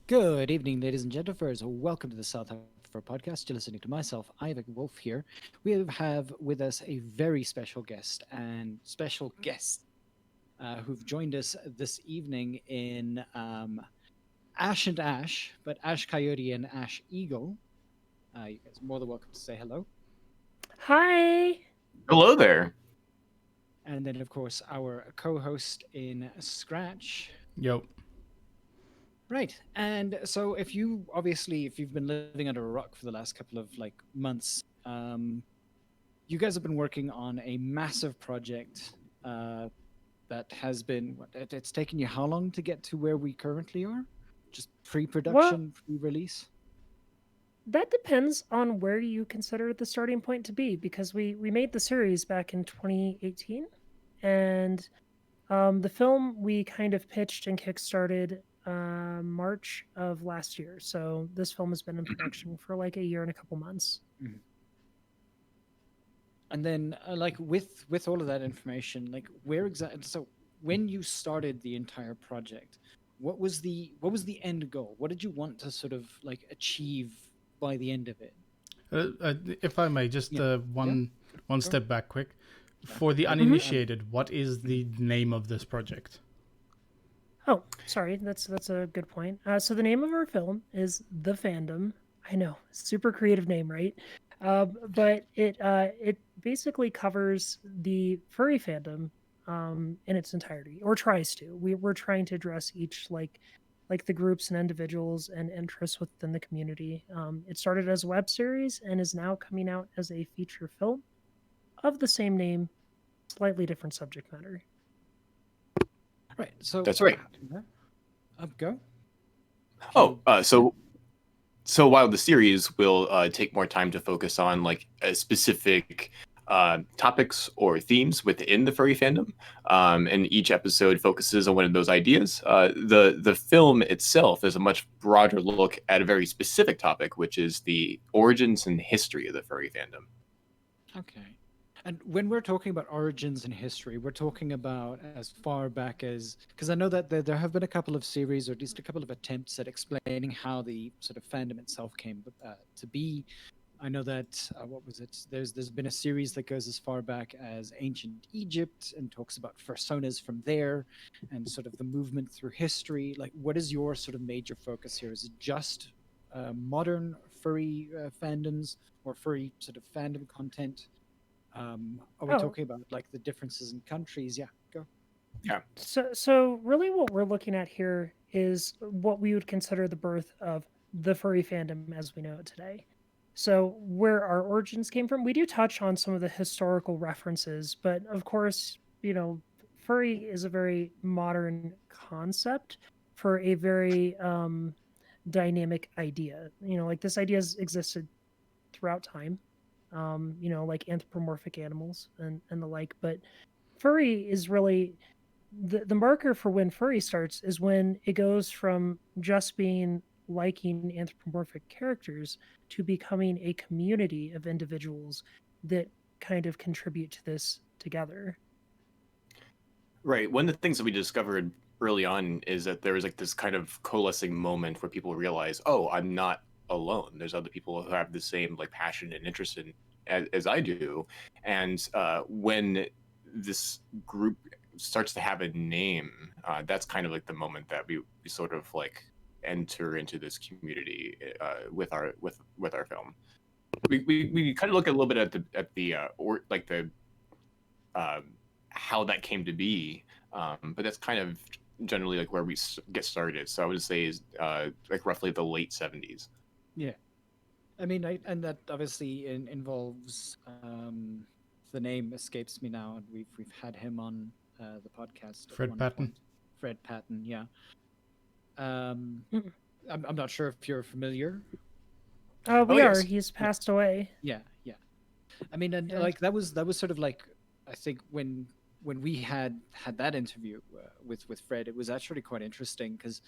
Good evening, ladies and gentlemen. Welcome to the south-afrifur podcast. You're listening to myself, Ivan Wolf here. We have with us a very special guest and special guests who've joined us this evening in Ash and Ash, but Ash Coyote and Ash Eagle. You guys are more than welcome to say hello. Hi. Hello there. And then, of course, our co-host in Scratch. Yo. Right. And so if you've been living under a rock for the last couple of months, you guys have been working on a massive project that has been it's taken you how long to get to where we currently are? Just Well, pre-production, pre-release? that depends on where you consider the starting point to be because we made the series back in 2018 and the film we kind of pitched and kickstarted March of last year. So this film has been in production for like a year and a couple months. Mhm. And then with all of that information, where exactly so when you started the entire project, what was the end goal? What did you want to sort of achieve by the end of it? If I may, just Yeah. Yeah. one Go. step back quick. For the uninitiated, what is the name of this project? Oh, sorry, that's a good point. So the name of our film is The Fandom. I know, super creative name, right? But it basically covers the furry fandom in its entirety, or tries to. We're trying to address each like the groups and individuals and interests within the community. It started as a web series and is now coming out as a feature film of the same name, slightly different subject matter. Right. So That's right. yeah, up go. Oh, so while the series will take more time to focus on a specific topics or themes within the furry fandom, and each episode focuses on one of those ideas, the film itself is a much broader look at a very specific topic, which is the origins and history of the furry fandom. Okay. And when we're talking about origins and history, we're talking about as far back as because I know that there have been a couple of series, or at least a couple of attempts at explaining how the sort of fandom itself came to be. I know that what was it? There's been a series that goes as far back as ancient Egypt and talks about personas from there, and sort of the movement through history. Like, what is your sort of major focus here? Is it just modern furry fandoms or furry sort of fandom content? Are we Oh, talking about the differences in countries? Yeah, go. Yeah. so really what we're looking at here is what we would consider the birth of the furry fandom as we know it today. So where our origins came from, we do touch on some of the historical references, but of course, furry is a very modern concept for a very dynamic idea. Like this idea has existed throughout time. Like anthropomorphic animals and the like, but furry is really the marker for when furry starts is when it goes from just being liking anthropomorphic characters to becoming a community of individuals that kind of contribute to this together. Right. One of the things that we discovered early on is that there was this kind of coalescing moment where people realize, oh, I'm not alone. There's other people who have the same passion and interest in as I do. And when this group starts to have a name, that's kind of the moment that we sort of enter into this community with our film. We kind of look a little bit at the or the how that came to be, but that's kind of generally where we get started. So I would say is roughly the late 70s. Yeah, I mean, and that obviously involves the name escapes me now, and we've had him on the podcast at Fred one Patton. point. Fred Patton, yeah. Um, Mm. I'm not sure if you're familiar. We are. Yes. He's passed away. Yeah, yeah. I mean, and Yeah. that was sort of I think when we had that interview with Fred, it was actually quite interesting because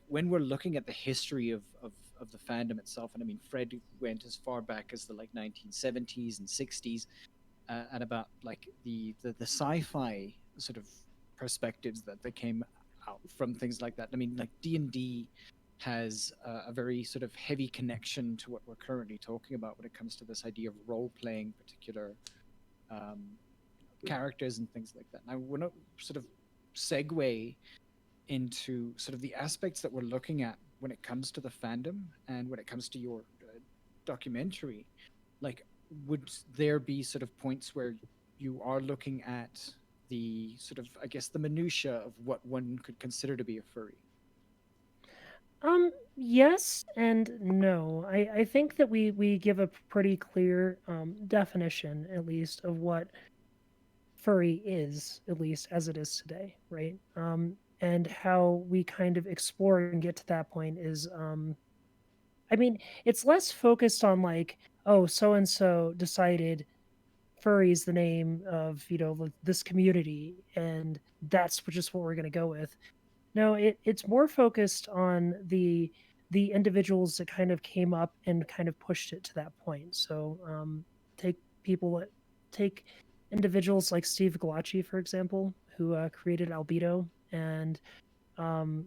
when we're looking at the history of the fandom itself, and I mean Fred went as far back as the 1970s and 60s, and about the sci-fi sort of perspectives that came out from things like that. I mean, D&D has a very sort of heavy connection to what we're currently talking about when it comes to this idea of role playing particular um, characters and things like that. And I want to sort of segue into sort of the aspects that we're looking at when it comes to the fandom and when it comes to your documentary. Like, would there be sort of points where you are looking at the sort of, I guess, the minutia of what one could consider to be a furry? Yes and no. I think that we give a pretty clear definition, at least, of what furry is, at least as it is today, right? And how we kind of explore and get to that point is, I mean, it's less focused on like, oh, so and so decided furry is the name of this community, and that's just what we're going to go with. No, it's more focused on the individuals that kind of came up and kind of pushed it to that point. So take people take individuals like Steve Galacci, for example, who created Albedo, and um,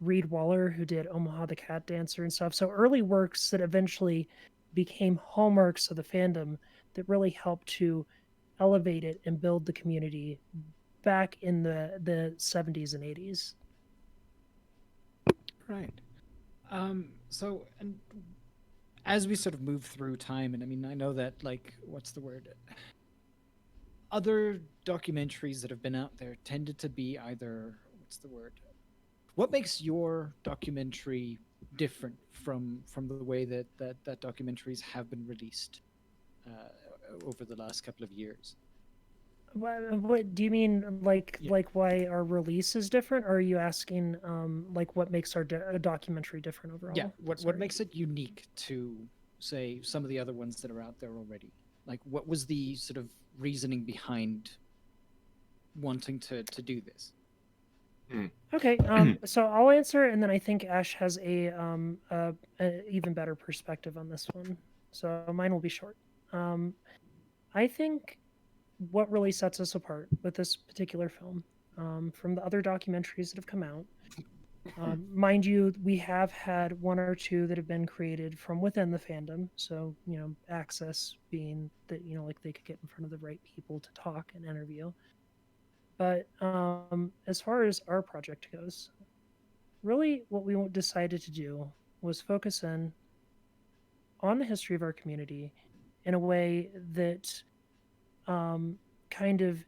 Reed Waller, who did Omaha the Cat Dancer and stuff. So early works that eventually became hallmarks of the fandom that really helped to elevate it and build the community back in the 70s and 80s. Right. So, and as we sort of move through time, and I mean, I know that, like, what's the word? Other documentaries that have been out there tended to be either, what's the word? What makes your documentary different from the way that documentaries have been released over the last couple of years? What do you mean, like Yeah. why our release is different, or are you asking like what makes our documentary different overall? Yeah. What Sorry. makes it unique to, say, some of the other ones that are out there already? Like, what was the sort of reasoning behind wanting to do this? Okay, so I'll answer, and then I think Ash has a even better perspective on this one. So mine will be short. I think what really sets us apart with this particular film from the other documentaries that have come out. Mind you, we have had one or two that have been created from within the fandom. So, access being that, like they could get in front of the right people to talk and interview. But as far as our project goes, really what we decided to do was focus in on the history of our community in a way that kind of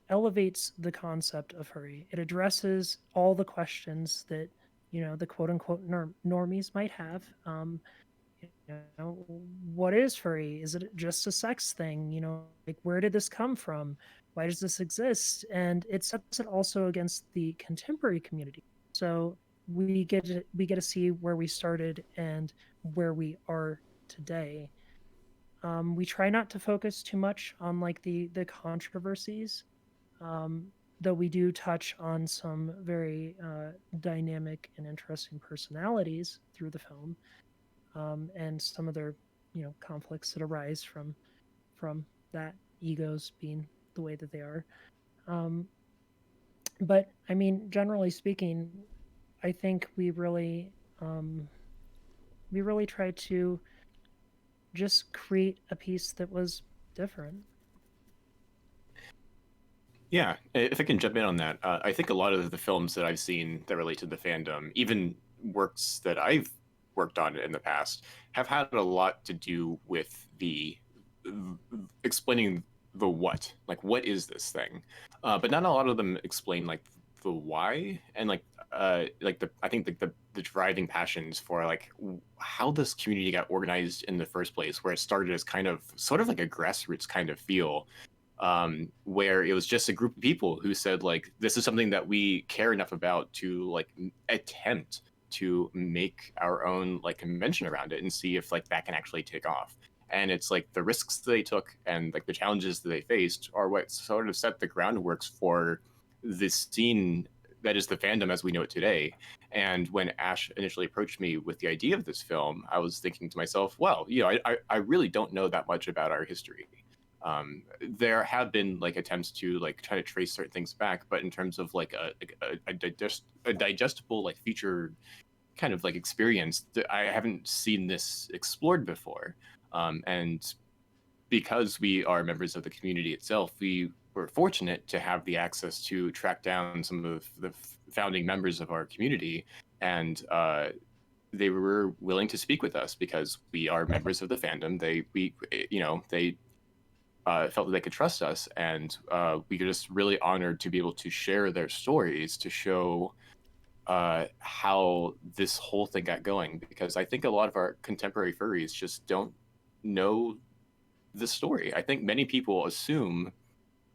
elevates the concept of furry. It addresses all the questions that the quote unquote normies might have. What is furry? Is it just a sex thing? Like where did this come from? Why does this exist? And it sets it also against the contemporary community. So we get to see where we started and where we are today. We try not to focus too much on like the controversies, though we do touch on some very dynamic and interesting personalities through the film, and some of their conflicts that arise from that, egos being the way that they are. But I mean, generally speaking, I think we really tried to just create a piece that was different. Yeah, if I can jump in on that, I think a lot of the films that I've seen that relate to the fandom, even works that I've worked on in the past, have had a lot to do with the explaining the what, like what is this thing, but not a lot of them explain like the why and like the I think the driving passions for like how this community got organized in the first place, where it started as kind of sort of like a grassroots kind of feel, where it was just a group of people who said like this is something that we care enough about to like attempt to make our own like convention around it and see if like that can actually take off. And it's like the risks they took and like the challenges that they faced are what sort of set the groundworks for this scene that is the fandom as we know it today. And when Ash initially approached me with the idea of this film, I was thinking to myself, well, I really don't know that much about our history. There have been like attempts to like try to trace certain things back, but in terms of like a digestible like feature kind of like experience, I haven't seen this explored before. And because we are members of the community itself, we were fortunate to have the access to track down some of the founding members of our community, and they were willing to speak with us because we are members of the fandom. They felt that they could trust us, and we were just really honored to be able to share their stories to show how this whole thing got going. Because I think a lot of our contemporary furries just don't know the story. I think many people assume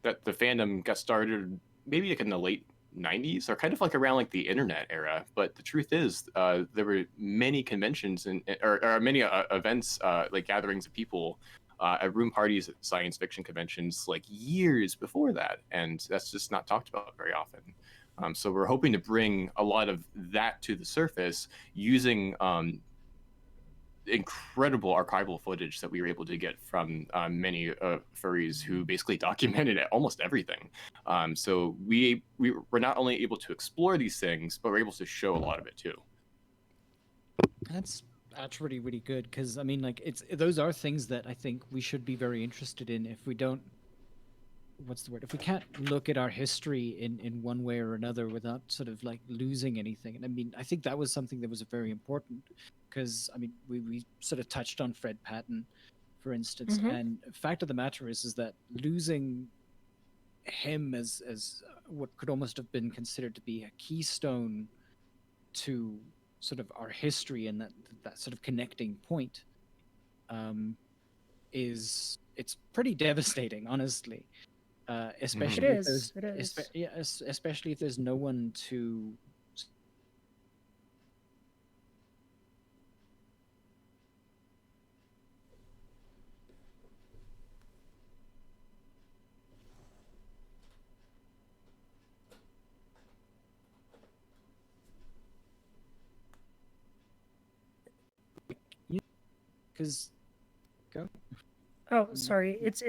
that the fandom got started maybe like in the late 90s or kind of like around like the internet era, but the truth is there were many conventions or many events, like gatherings of people at room parties at science fiction conventions like years before that, and that's just not talked about very often. So we're hoping to bring a lot of that to the surface using incredible archival footage that we were able to get from many furries who basically documented almost everything. So we were not only able to explore these things, but we're able to show a lot of it too. That's really really good, because I mean, like, those are things that I think we should be very interested in. If we don't, what's the word, if we can't look at our history in one way or another without sort of like losing anything. And I mean, I think that was something that was very important, because I mean, we sort of touched on Fred Patton, for instance. And fact of the matter is that losing him as what could almost have been considered to be a keystone to sort of our history, and that sort of connecting point, it's pretty devastating, honestly. Especially It if is. there's especially if there's no one to because go. Oh, sorry. It's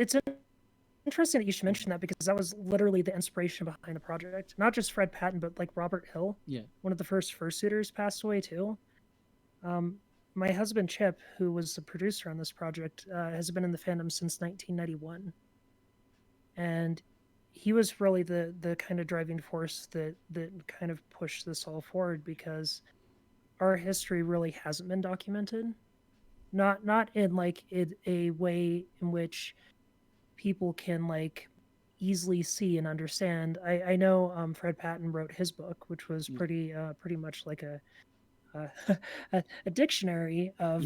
interesting that you should mention that, because that was literally the inspiration behind the project. Not just Fred Patton, but like Robert Hill, Yeah. one of the first fursuiters, passed away too. My husband Chip, who was the producer on this project, has been in the fandom since 1991, and he was really the kind of driving force that kind of pushed this all forward, because our history really hasn't been documented. Not in like a way in which people can like easily see and understand. I know Fred Patton wrote his book, which was pretty much like a dictionary of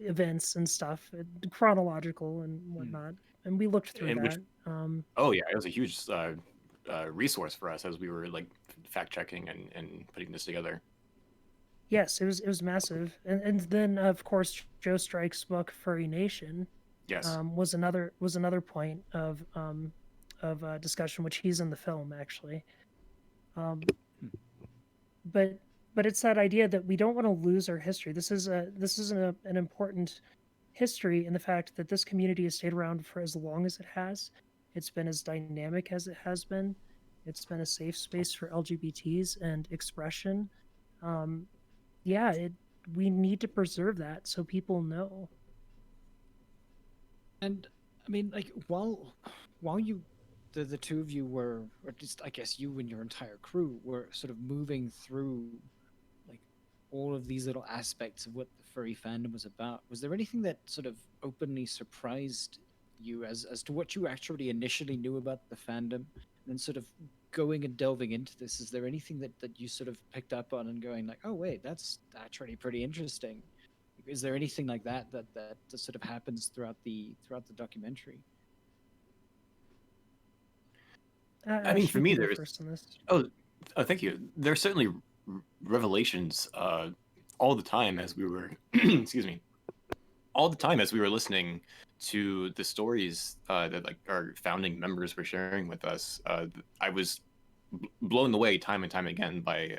events and stuff, chronological and whatnot. And we looked through that. Oh yeah, it was a huge resource for us as we were like fact checking and putting this together. Yes, it was massive. And then of course Joe Strike's book Furry Nation, Yes. was another point of discussion, which he's in the film actually. But it's that idea that we don't want to lose our history. This is an important history in the fact that this community has stayed around for as long as it has. It's been as dynamic as it has been. It's been a safe space for LGBTs and expression. We need to preserve that so people know. And I mean, like, while you, the two of you were, or just I guess you and your entire crew were sort of moving through like all of these little aspects of what the furry fandom was about, was there anything that sort of openly surprised you as to what you actually initially knew about the fandom, and then sort of going and delving into this? Is there anything that you sort of picked up on and going like, oh wait, that's actually pretty interesting? Is there anything like that sort of happens throughout the documentary? I mean, for me, there's first on this. oh, thank you. There's certainly revelations all the time as we were excuse me, all the time as we were listening to the stories that like our founding members were sharing with us. I was blown away time and time again by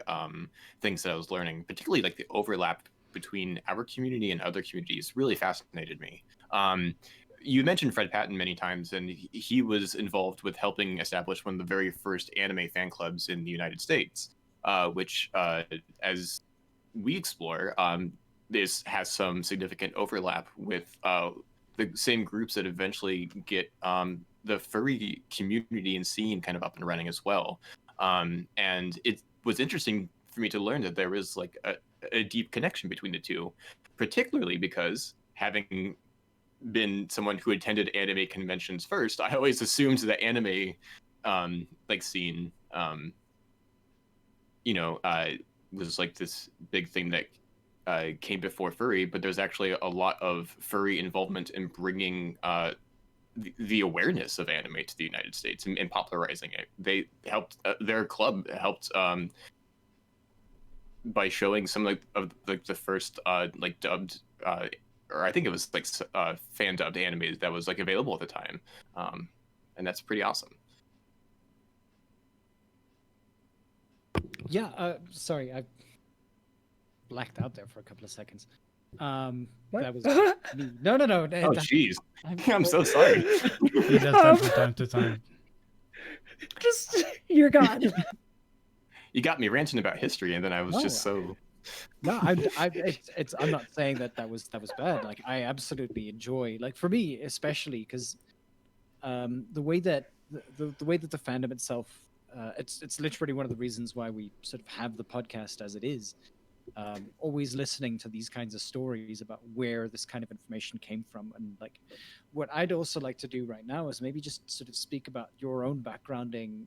things that I was learning, particularly like the overlap between our community and other communities really fascinated me. You mentioned Fred Patton many times, and he was involved with helping establish one of the very first anime fan clubs in the United States. which, as we explore, this has some significant overlap with the same groups that eventually get the furry community and scene kind of up and running as well. And it was interesting for me to learn that there is like a deep connection between the two, particularly because having been someone who attended anime conventions first, I always assumed the anime like scene was like this big thing that came before furry, but there's actually a lot of furry involvement in bringing the awareness of anime to the United States and popularizing it. They helped, their club helped by showing some of the first like dubbed or I think it was like fan dubbed anime that was like available at the time, and that's pretty awesome. Yeah, sorry, I blacked out there for a couple of seconds. What? That was me. No. Oh, jeez. I'm so sorry. He does that from time to time. Just you're gone. You got me ranting about history, and then I was just so. No, I'm not saying that was bad. Like, I absolutely enjoy, like, for me especially, because the way that the way that the fandom itself, it's literally one of the reasons why we sort of have the podcast as it is. Always listening to these kinds of stories about where this kind of information came from, and like what I'd also like to do right now is maybe just sort of speak about your own backgrounding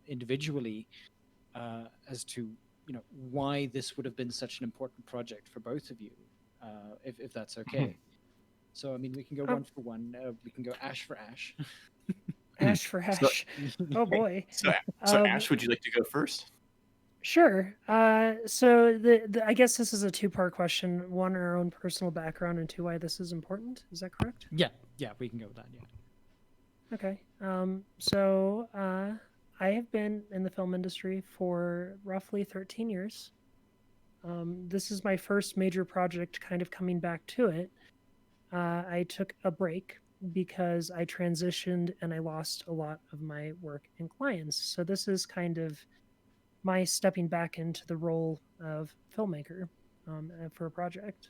individually, as to why this would have been such an important project for both of you, if that's okay. So I mean, we can go one for one. We can go Ash for Ash. Ash for Ash. Oh boy. So Ash, would you like to go first? Sure. So I guess this is a two-part question. One, our own personal background, and two, why this is important. Is that correct? Yeah, we can go with that. Yeah. Okay. So I have been in the film industry for roughly 13 years. This is my first major project kind of coming back to it. I took a break because I transitioned and I lost a lot of my work and clients. So this is kind of my stepping back into the role of filmmaker for a project.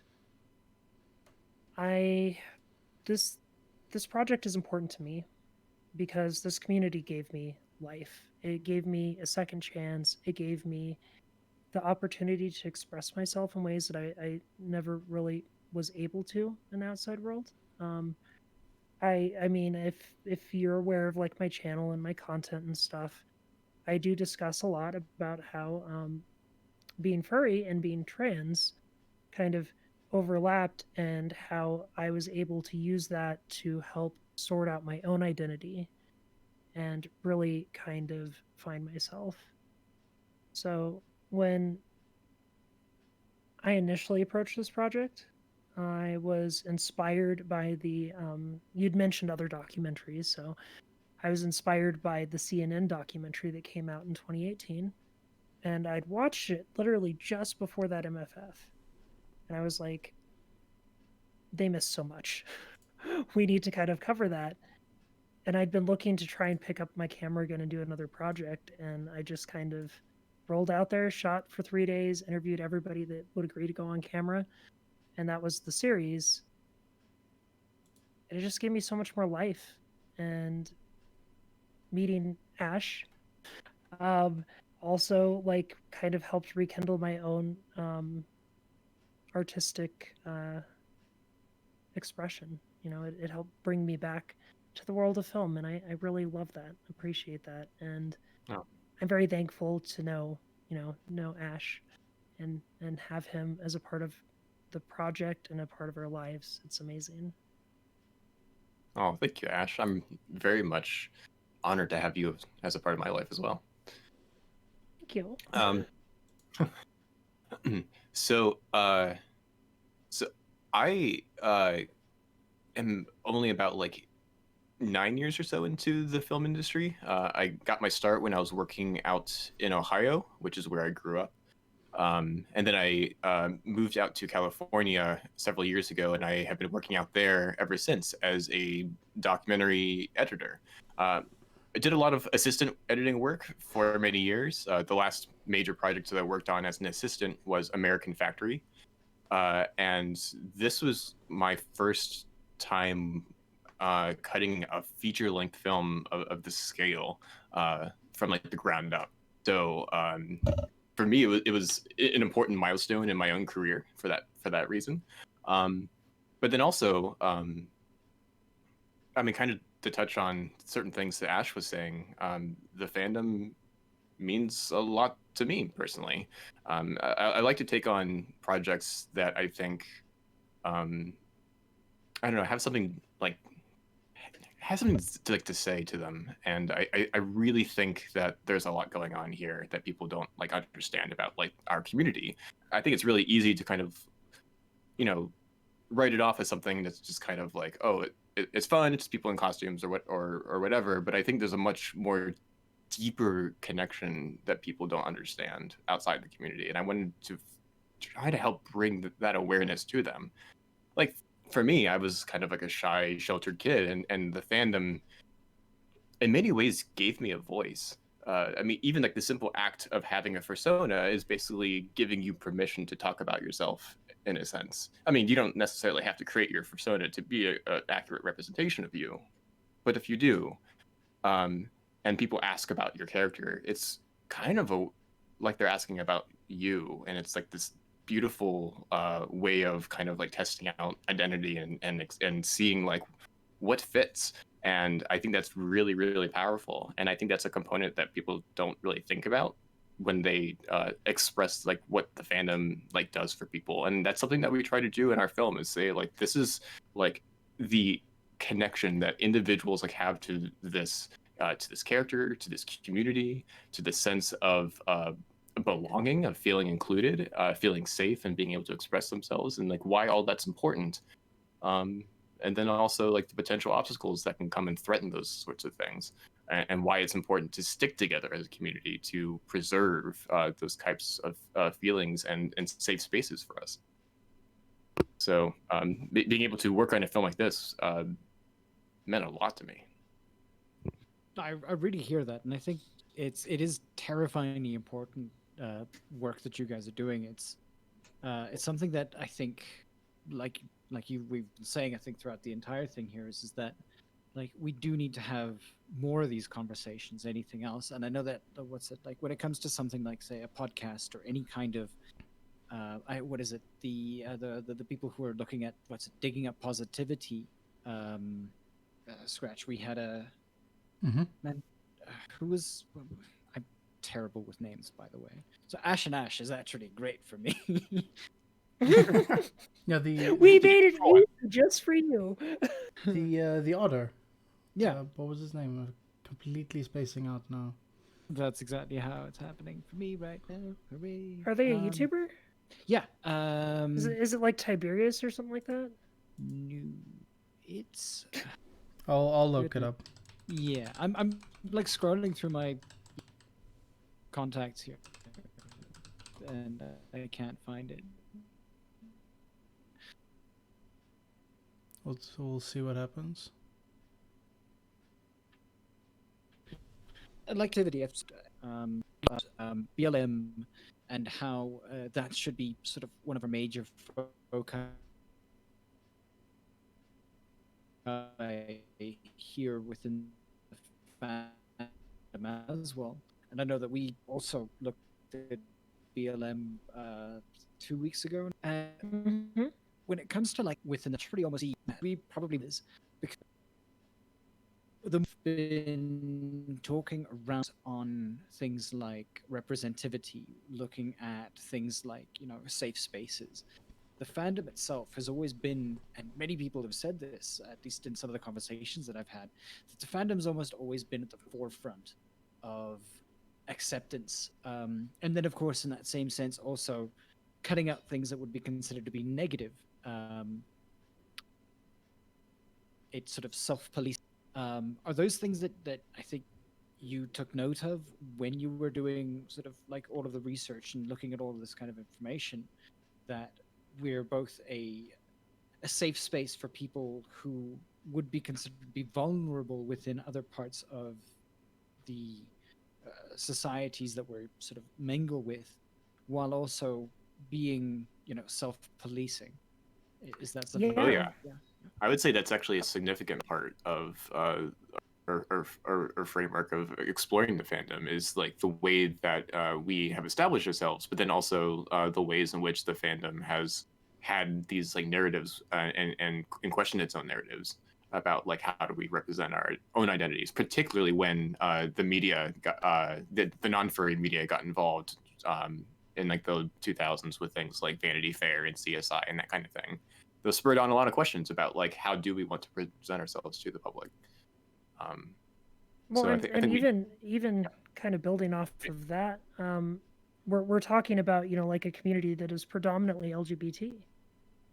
This project is important to me because this community gave me life. It gave me a second chance. It gave me the opportunity to express myself in ways that I never really was able to in the outside world. I mean, if you're aware of like my channel and my content and stuff, I do discuss a lot about how being furry and being trans kind of overlapped, and how I was able to use that to help sort out my own identity and really kind of find myself. So when I initially approached this project, I was inspired by you'd mentioned other documentaries, so I was inspired by the CNN documentary that came out in 2018, and I'd watched it literally just before that MFF. And I was like, they missed so much. We need to kind of cover that. And I'd been looking to try and pick up my camera again and do another project, and I just kind of rolled out there, shot for 3 days, interviewed everybody that would agree to go on camera, and that was the series. And it just gave me so much more life. And meeting Ash also like kind of helped rekindle my own artistic expression. It helped bring me back to the world of film, and I really love that, appreciate that, and I'm very thankful to know Ash and have him as a part of the project and a part of our lives. It's amazing. Oh, thank you, Ash. I'm very much honored to have you as a part of my life as well. Thank you. So I am only about like 9 years or so into the film industry. I got my start when I was working out in Ohio, which is where I grew up. And then I moved out to California several years ago, and I have been working out there ever since as a documentary editor. I did a lot of assistant editing work for many years. The last major project that I worked on as an assistant was American Factory. And this was my first time cutting a feature-length film of this scale from like the ground up. So for me, it was an important milestone in my own career for that reason. But then also, I mean, kind of to touch on certain things that Ash was saying, the fandom means a lot to me personally. I like to take on projects that I think, I don't know, have something to say to them, and I really think that there's a lot going on here that people don't like understand about like our community. I think it's really easy to kind of, you know, write it off as something that's just kind of like, oh, it's fun, it's people in costumes or whatever. But I think there's a much more deeper connection that people don't understand outside the community, and I wanted to try to help bring that awareness to them. Like for me, I was kind of like a shy, sheltered kid, and the fandom in many ways gave me a voice. I mean, even like the simple act of having a persona is basically giving you permission to talk about yourself in a sense. I mean, you don't necessarily have to create your persona to be an accurate representation of you, but if you do, and people ask about your character, it's kind of like they're asking about you, and it's like this beautiful way of kind of like testing out identity and seeing like what fits. And I think that's really, really powerful. And I think that's a component that people don't really think about when they express like what the fandom like does for people. And that's something that we try to do in our film, is say like, this is like the connection that individuals like have to this character, to this community, to the sense of belonging, of feeling included, feeling safe, and being able to express themselves, and like why all that's important. And then also like the potential obstacles that can come and threaten those sorts of things, and why it's important to stick together as a community to preserve those types of feelings and safe spaces for us. So being able to work on a film like this meant a lot to me. I really hear that, and I think it is terrifyingly important work that you guys are doing. It's something that I think, like we've been saying, I think throughout the entire thing here is that like we do need to have more of these conversations. Anything else? And I know that what's it like when it comes to something like say a podcast or any kind of what is it the people who are looking at digging up positivity. Scratch. We had a man who was. I'm terrible with names, by the way. So Ash and Ash is actually great for me. Yeah, We made it easy just for you. the otter. Yeah, What was his name? I'm completely spacing out now. that's exactly how it's happening for me right now. Hooray! Are they a YouTuber? Yeah. Is it like Tiberius or something like that? No, it's. I'll look it up. Yeah, I'm like scrolling through my contacts here, and I can't find it. We'll see what happens. I'd like activity, BLM, and how that should be sort of one of our major foci here within the fandom as well. And I know that we also looked at BLM 2 weeks ago. And when it comes to like within the pretty almost we probably is because we've been talking around on things like representativity, looking at things like, you know, safe spaces. The fandom itself has always been, and many people have said this, at least in some of the conversations that I've had, that the fandom's almost always been at the forefront of acceptance. And then, of course, in that same sense, also cutting out things that would be considered to be negative. It's sort of self-police. Are those things that I think you took note of when you were doing sort of like all of the research and looking at all of this kind of information, that we're both a safe space for people who would be considered to be vulnerable within other parts of the societies that we sort of mingle with, while also being, self-policing. Is that something? Oh Yeah. yeah, I would say that's actually a significant part of our framework of exploring the fandom is like the way that we have established ourselves, but then also the ways in which the fandom has had these like narratives and questioned its own narratives about like how do we represent our own identities, particularly when the media got the non-furry media got involved in like the 2000s with things like Vanity Fair and CSI and that kind of thing. Those spurred on a lot of questions about like how do we want to present ourselves to the public. Well, So I and, think and we even kind of building off of that, we're talking about, like a community that is predominantly LGBT,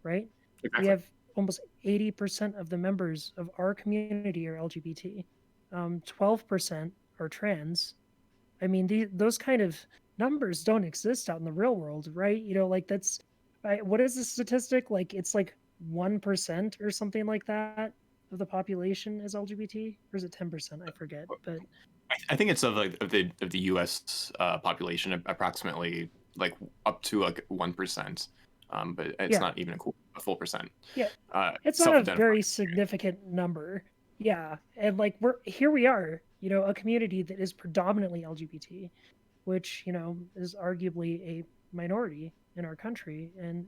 right? We exactly. have almost 80% of the members of our community are LGBT. 12% are trans. I mean, those kind of numbers don't exist out in the real world, right? Like that's, what is the statistic? Like it's like 1% or something like that of the population is LGBT, or is it 10%? I forget, but I think it's of like of the U.S. Population approximately like up to like 1%, but it's yeah, not even a full percent. yeah, it's not a Self-identified. very significant number. Yeah, and like we are, a community that is predominantly LGBT, which is arguably a minority in our country, and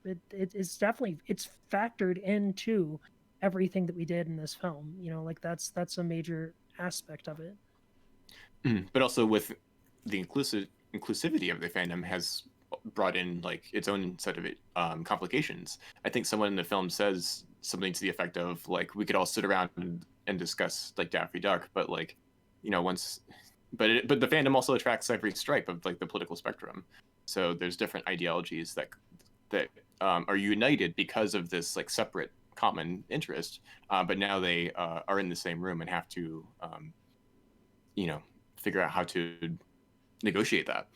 it is definitely, it's factored into everything that we did in this film. Like that's a major aspect of it. But also with the inclusivity of the fandom has brought in like its own set of complications. I think someone in the film says something to the effect of like we could all sit around and discuss like Daffy Duck, but like once, but the fandom also attracts every stripe of like the political spectrum. So there's different ideologies that are united because of this like separate common interest, but now they are in the same room and have to you know figure out how to negotiate that,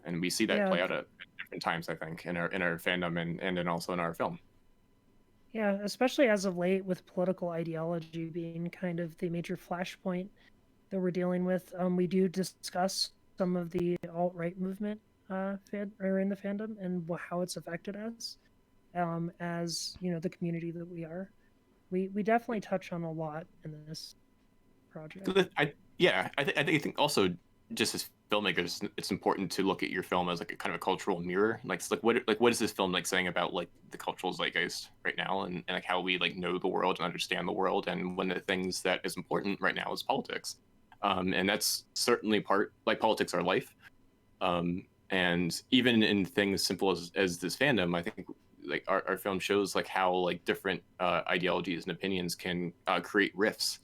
and we see that Yeah, play out at different times. I think in our fandom and then also in our film. yeah, especially as of late with political ideology being kind of the major flashpoint that we're dealing with. We do discuss some of the alt-right movement or in the fandom and how it's affected us as the community that we are. We definitely touch on a lot in this project. I think also just as filmmakers, it's important to look at your film as like a kind of a cultural mirror. Like, it's what is this film like saying about like the cultural zeitgeist right now, and like how we like know the world and understand the world, and one of the things that is important right now is politics, and that's certainly part like politics are life, and even in things simple as this fandom, I think like our film shows like how like different ideologies and opinions can create rifts,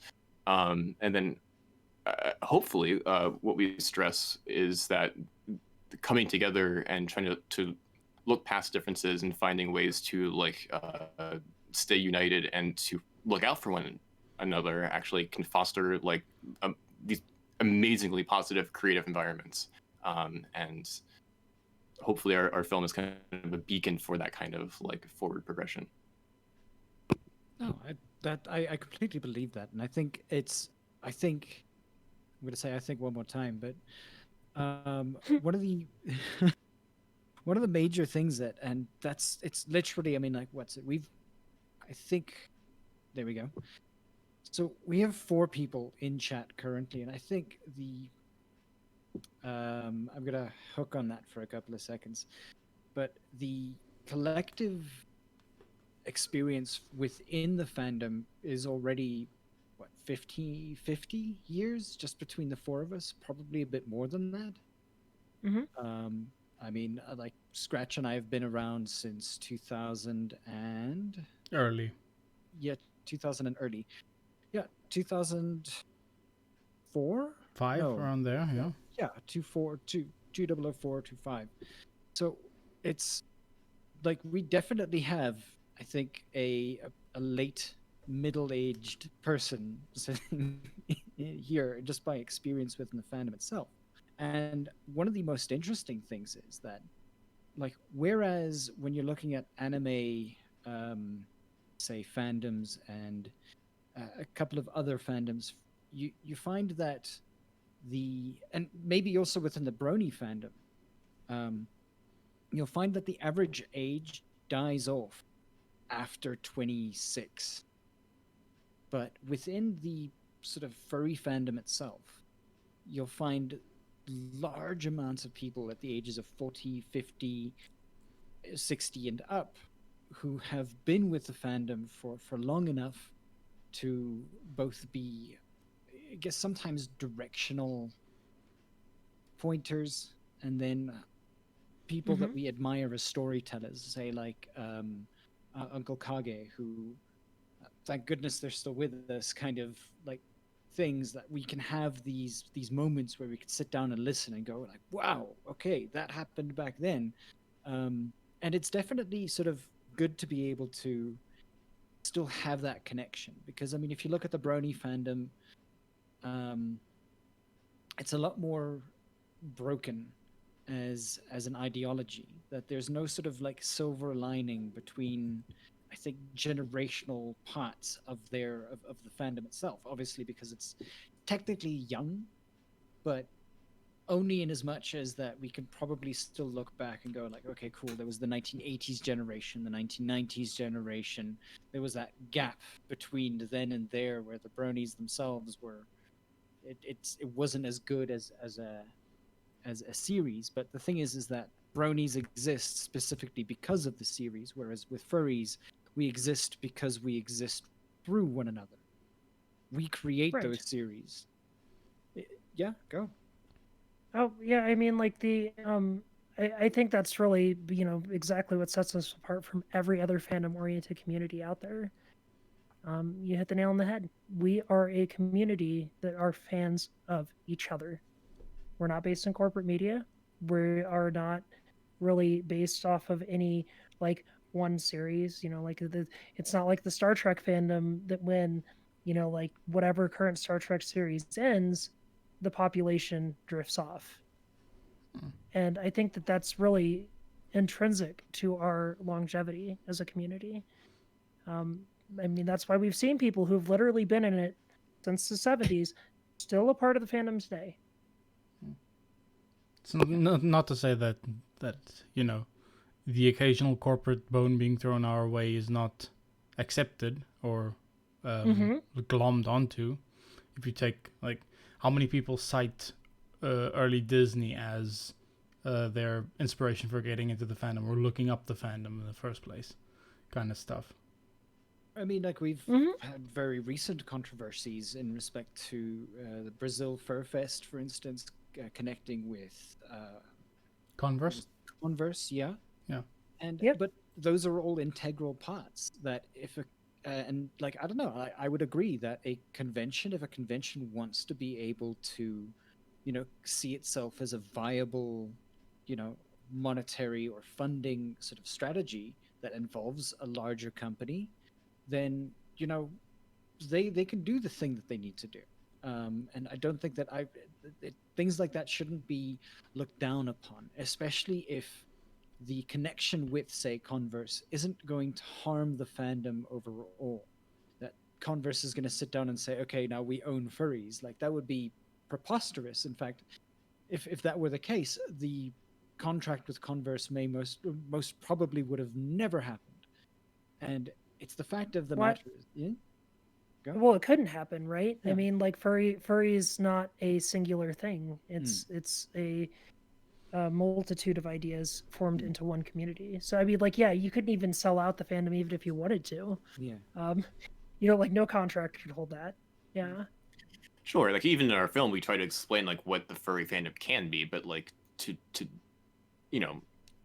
and then hopefully what we stress is that coming together and trying to look past differences and finding ways to like stay united and to look out for one another actually can foster like these amazingly positive creative environments, and hopefully our film is kind of a beacon for that kind of like forward progression. No, I completely believe that, and I think I'm going to say I think one more time, but one of the one of the major things that, and it's literally, I mean, like, what's it? I think, there we go. So we have 4 people in chat currently, and I think I'm gonna hook on that for a couple of seconds, but the collective experience within the fandom is already what 50 years just between the 4 of us, probably a bit more than that. I mean, like Scratch and I have been around since 2000 and Early. 2000 and early, 2004, 5 no, around there, yeah. 2004 to 5. So it's like we definitely have, I think, a late middle-aged person sitting here just by experience within the fandom itself. And one of the most interesting things is that, like, whereas when you're looking at anime, say fandoms and a couple of other fandoms, you find that and maybe also within the brony fandom, you'll find that the average age dies off after 26. But within the sort of furry fandom itself, you'll find large amounts of people at the ages of 40, 50, 60 and up who have been with the fandom for long enough to both be, I guess, sometimes directional pointers, and then people that we admire as storytellers, say like Uncle Kage, who, thank goodness they're still with us, kind of like things that we can have these moments where we can sit down and listen and go like, wow, okay, that happened back then. And it's definitely sort of good to be able to still have that connection, because I mean, if you look at the brony fandom, it's a lot more broken as an ideology, that there's no sort of like silver lining between, I think, generational parts of of the fandom itself, obviously because it's technically young, but only in as much as that we can probably still look back and go like, okay, cool, there was the 1980s generation, the 1990s generation, there was that gap between then and there where the bronies themselves were, it wasn't as good as a series. But the thing is that bronies exist specifically because of the series, whereas with furries, we exist because we exist through one another. We create Right. those series. Yeah, go. Oh yeah, I mean, like I think that's really, exactly what sets us apart from every other fandom-oriented community out there. You hit the nail on the head. We are a community that are fans of each other. We're not based in corporate media. We are not really based off of any like one series. It's not like the Star Trek fandom that when like whatever current Star Trek series ends, the population drifts off. And I think that that's really intrinsic to our longevity as a community. I mean, that's why we've seen people who've literally been in it since the 70s, still a part of the fandom today. It's not to say that the occasional corporate bone being thrown our way is not accepted or glommed onto. If you take like how many people cite early Disney as their inspiration for getting into the fandom or looking up the fandom in the first place, kind of stuff. I mean, like we've had very recent controversies in respect to the Brazil Fur Fest, for instance, connecting with Converse. Converse, yeah. And Yep. but those are all integral parts that if and like I don't know, I would agree that if a convention wants to be able to, see itself as a viable, monetary or funding sort of strategy that involves a larger company, then they can do the thing that they need to do. And I don't think that things like that shouldn't be looked down upon, especially if the connection with, say, Converse isn't going to harm the fandom overall. That Converse is going to sit down and say, okay, now we own furries. Like, that would be preposterous. In fact, if that were the case, the contract with Converse may most probably would have never happened. And it's the fact of the matter is, yeah? Go. Well, it couldn't happen, right? Yeah. I mean, like furry is not a singular thing. It's a multitude of ideas formed into one community. So I mean, like, yeah, you couldn't even sell out the fandom even if you wanted to. Yeah. Like no contract could hold that. Yeah. Sure, like even in our film, we try to explain like what the furry fandom can be, but like to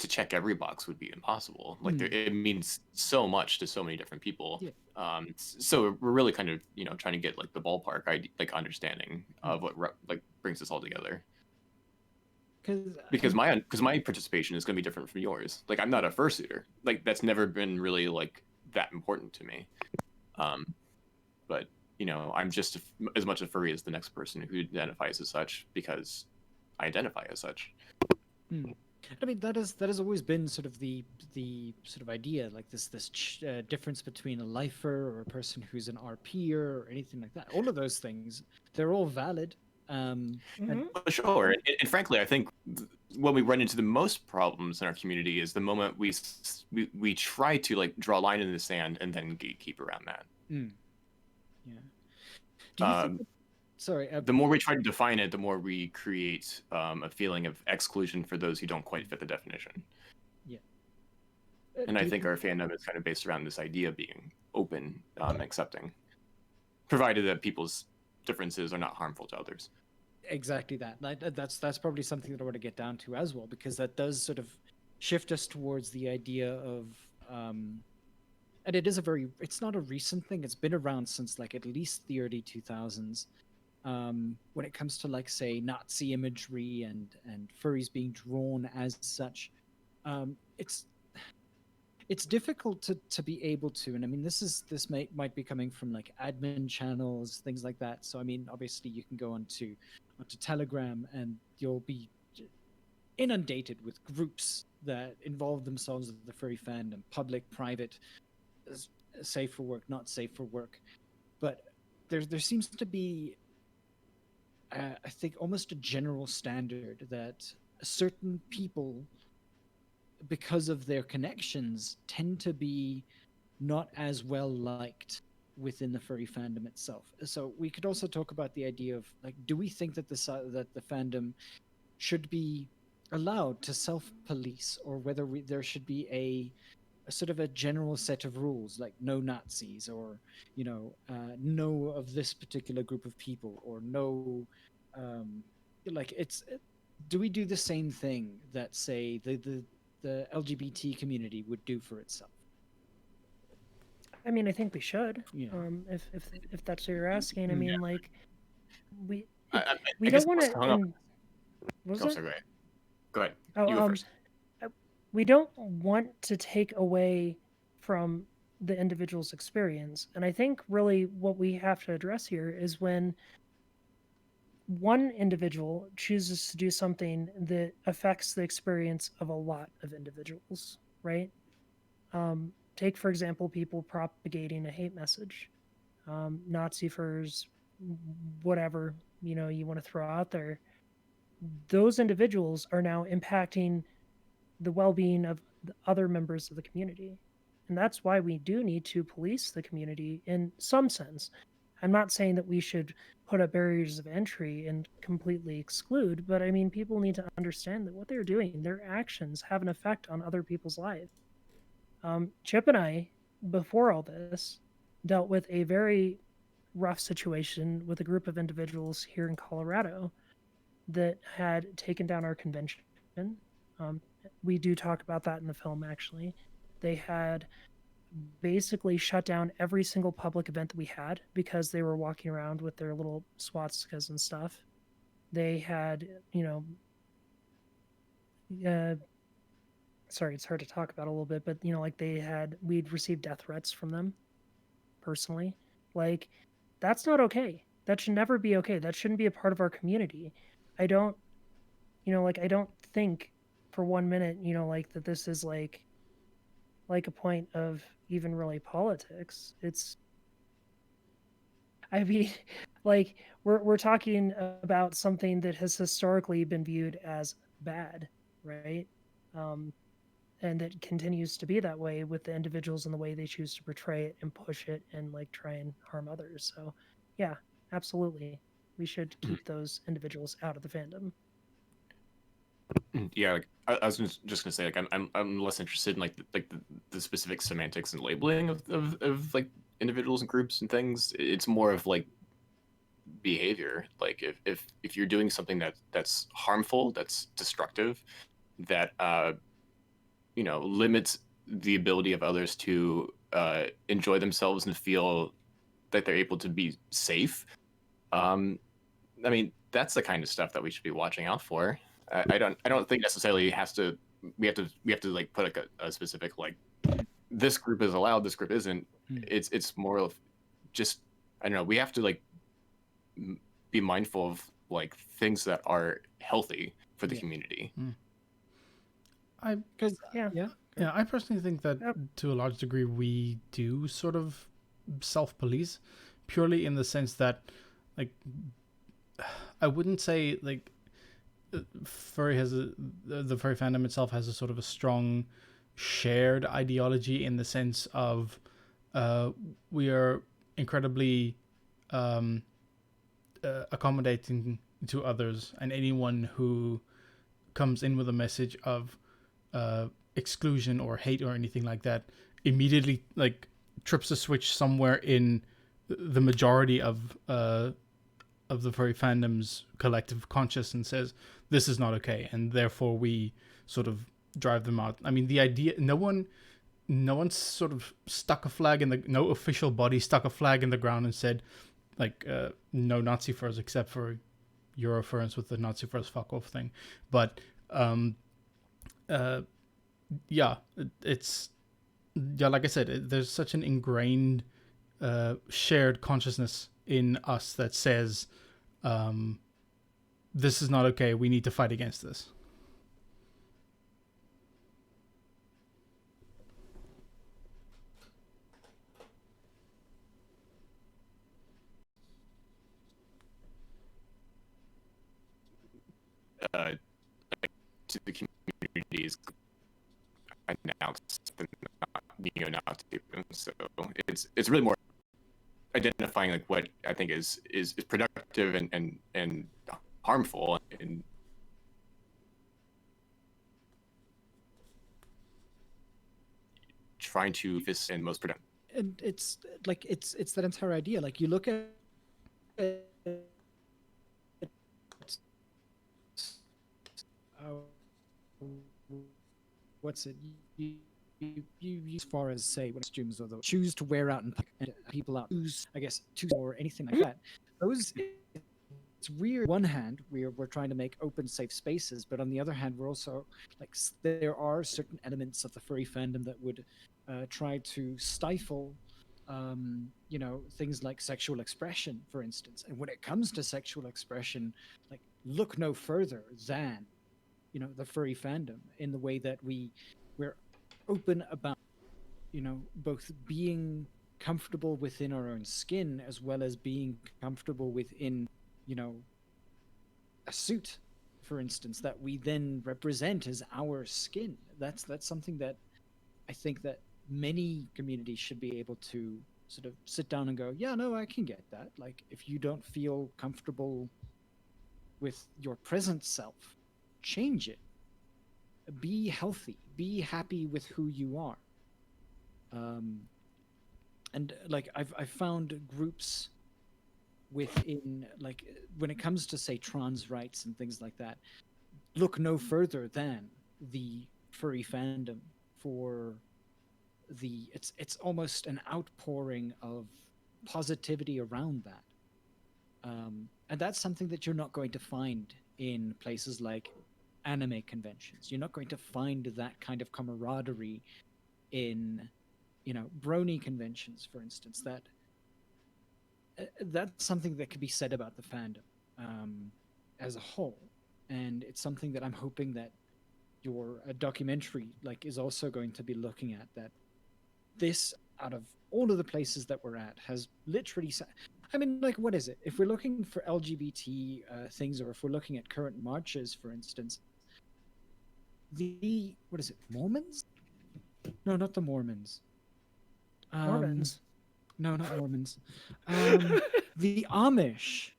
check every box would be impossible. Like it means so much to so many different people. Yeah. So we're really kind of trying to get like the ballpark understanding of what like brings us all together. Because my participation is going to be different from yours. Like I'm not a fursuiter. Like that's never been really like that important to me. But I'm just as much a furry as the next person who identifies as such because I identify as such. I mean, that has always been sort of the sort of idea, like this difference between a lifer or a person who's an RPer or anything like that. All of those things, they're all valid. Mhm. Sure. And frankly, I think when we run into the most problems in our community is the moment we try to like draw a line in the sand and then gatekeep around that. Yeah. Do you think? Um, Sorry. the more we try to define it, the more we create a feeling of exclusion for those who don't quite fit the definition. Yeah. And Do I you think our fandom is kind of based around this idea of being open, accepting, provided that people's differences are not harmful to others. exactly that. That's probably something that I want to get down to as well, because that does sort of shift us towards the idea of, and it's not a recent thing. It's been around since like at least the early 2000s. When it comes to like say Nazi imagery and furries being drawn as such, it's difficult to be able to, and I mean this might be coming from like admin channels, things like that. So I mean obviously you can go onto Telegram and you'll be inundated with groups that involve themselves with the furry fandom, public, private, safe for work, not safe for work. But there seems to be I think almost a general standard that certain people, because of their connections, tend to be not as well liked within the furry fandom itself. So we could also talk about the idea of like, do we think that the fandom should be allowed to self-police, or whether there should be a sort of a general set of rules, like no Nazis, or no of this particular group of people, or no, like do we do the same thing that say the LGBT community would do for itself? I mean, I think we should. Yeah. If that's what you're asking, I mean, like we I we guess don't want what's hung up. to. What was Oh, that? sorry, go ahead. Oh, You go first. we don't want to take away from the individual's experience, and I think really what we have to address here is when one individual chooses to do something that affects the experience of a lot of individuals, right? Take, for example, people propagating a hate message, Nazi furs, whatever, you want to throw out there. Those individuals are now impacting the well-being of the other members of the community. And that's why we do need to police the community in some sense. I'm not saying that we should put up barriers of entry and completely exclude, but I mean, people need to understand that what they're doing, their actions have an effect on other people's lives. Chip and I, before all this, dealt with a very rough situation with a group of individuals here in Colorado that had taken down our convention. Um, we do talk about that in the film, actually. They had basically shut down every single public event that we had because they were walking around with their little swastikas and stuff. They had, sorry, it's hard to talk about a little bit, but like we'd received death threats from them personally. Like, that's not okay. That should never be okay. That shouldn't be a part of our community. I don't think for 1 minute, like that this is like a point of even really politics. I mean, like we're talking about something that has historically been viewed as bad, right? And that continues to be that way with the individuals and the way they choose to portray it and push it and like try and harm others. So, yeah, absolutely, we should keep those individuals out of the fandom. Yeah, like I was just gonna say, like I'm less interested in the specific semantics and labeling of like individuals and groups and things. It's more of like behavior. Like if you're doing something that's harmful, that's destructive, that limits the ability of others to enjoy themselves and feel that they're able to be safe. I mean, that's the kind of stuff that we should be watching out for. I don't think necessarily we have to like put a specific like this group is allowed, this group isn't. It's more of just, I don't know. We have to like be mindful of like things that are healthy for the community. Because I personally think that to a large degree we do sort of self-police, purely in the sense that, like, I wouldn't say like furry has the furry fandom itself has a sort of a strong shared ideology in the sense of we are incredibly accommodating to others, and anyone who comes in with a message of exclusion or hate or anything like that immediately like trips a switch somewhere in the majority of the furry fandom's collective conscious and says this is not okay, and therefore we sort of drive them out. I mean, the idea, no one sort of stuck a flag in the, no official body stuck a flag in the ground and said like no Nazi furs except for Eurofurence with the Nazi furs fuck off thing. But yeah, it's, yeah, like I said, there's such an ingrained shared consciousness in us that says this is not okay, we need to fight against this. To the communities announced the neo-Nazi, so it's really more identifying like what I think is productive and harmful, and trying to this and most productive. And it's like it's that entire idea. Like you look at what's it? You as far as say when costumes or the shoes to wear out and people out, shoes, I guess, or anything like that. Those, it's weird. On one hand, we're trying to make open, safe spaces, but on the other hand, we're also like there are certain elements of the furry fandom that would try to stifle, you know, things like sexual expression, for instance. And when it comes to sexual expression, like look no further than, you know, the furry fandom, in the way that we're open about, you know, both being comfortable within our own skin as well as being comfortable within, you know, a suit, for instance, that we then represent as our skin. That's something that I think that many communities should be able to sort of sit down and go, yeah, no, I can get that. Like, if you don't feel comfortable with your present self, change it. Be healthy. Be happy with who you are. And like I've found groups within, like when it comes to say trans rights and things like that, look no further than the furry fandom for the it's almost an outpouring of positivity around that. And that's something that you're not going to find in places like anime conventions. You're not going to find that kind of camaraderie in, you know, brony conventions, for instance. That's something that could be said about the fandom as a whole, and it's something that I'm hoping that your documentary like is also going to be looking at. That this, out of all of the places that we're at, has literally I mean, like, what is it? If we're looking for LGBT things, or if we're looking at current marches, for instance, the, what is it, Mormons? No, not the Mormons. Mormons. No, not Mormons. The Amish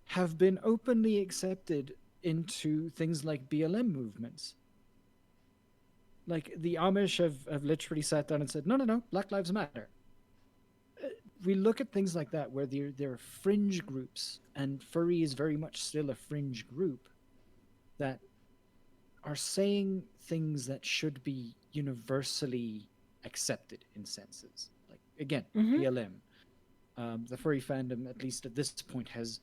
have been openly accepted into things like BLM movements. Like, the Amish have literally sat down and said, no, Black Lives Matter. We look at things like that where there are fringe groups, and furry is very much still a fringe group that are saying things that should be universally accepted in senses. Like, again, BLM. The furry fandom, at least at this point, has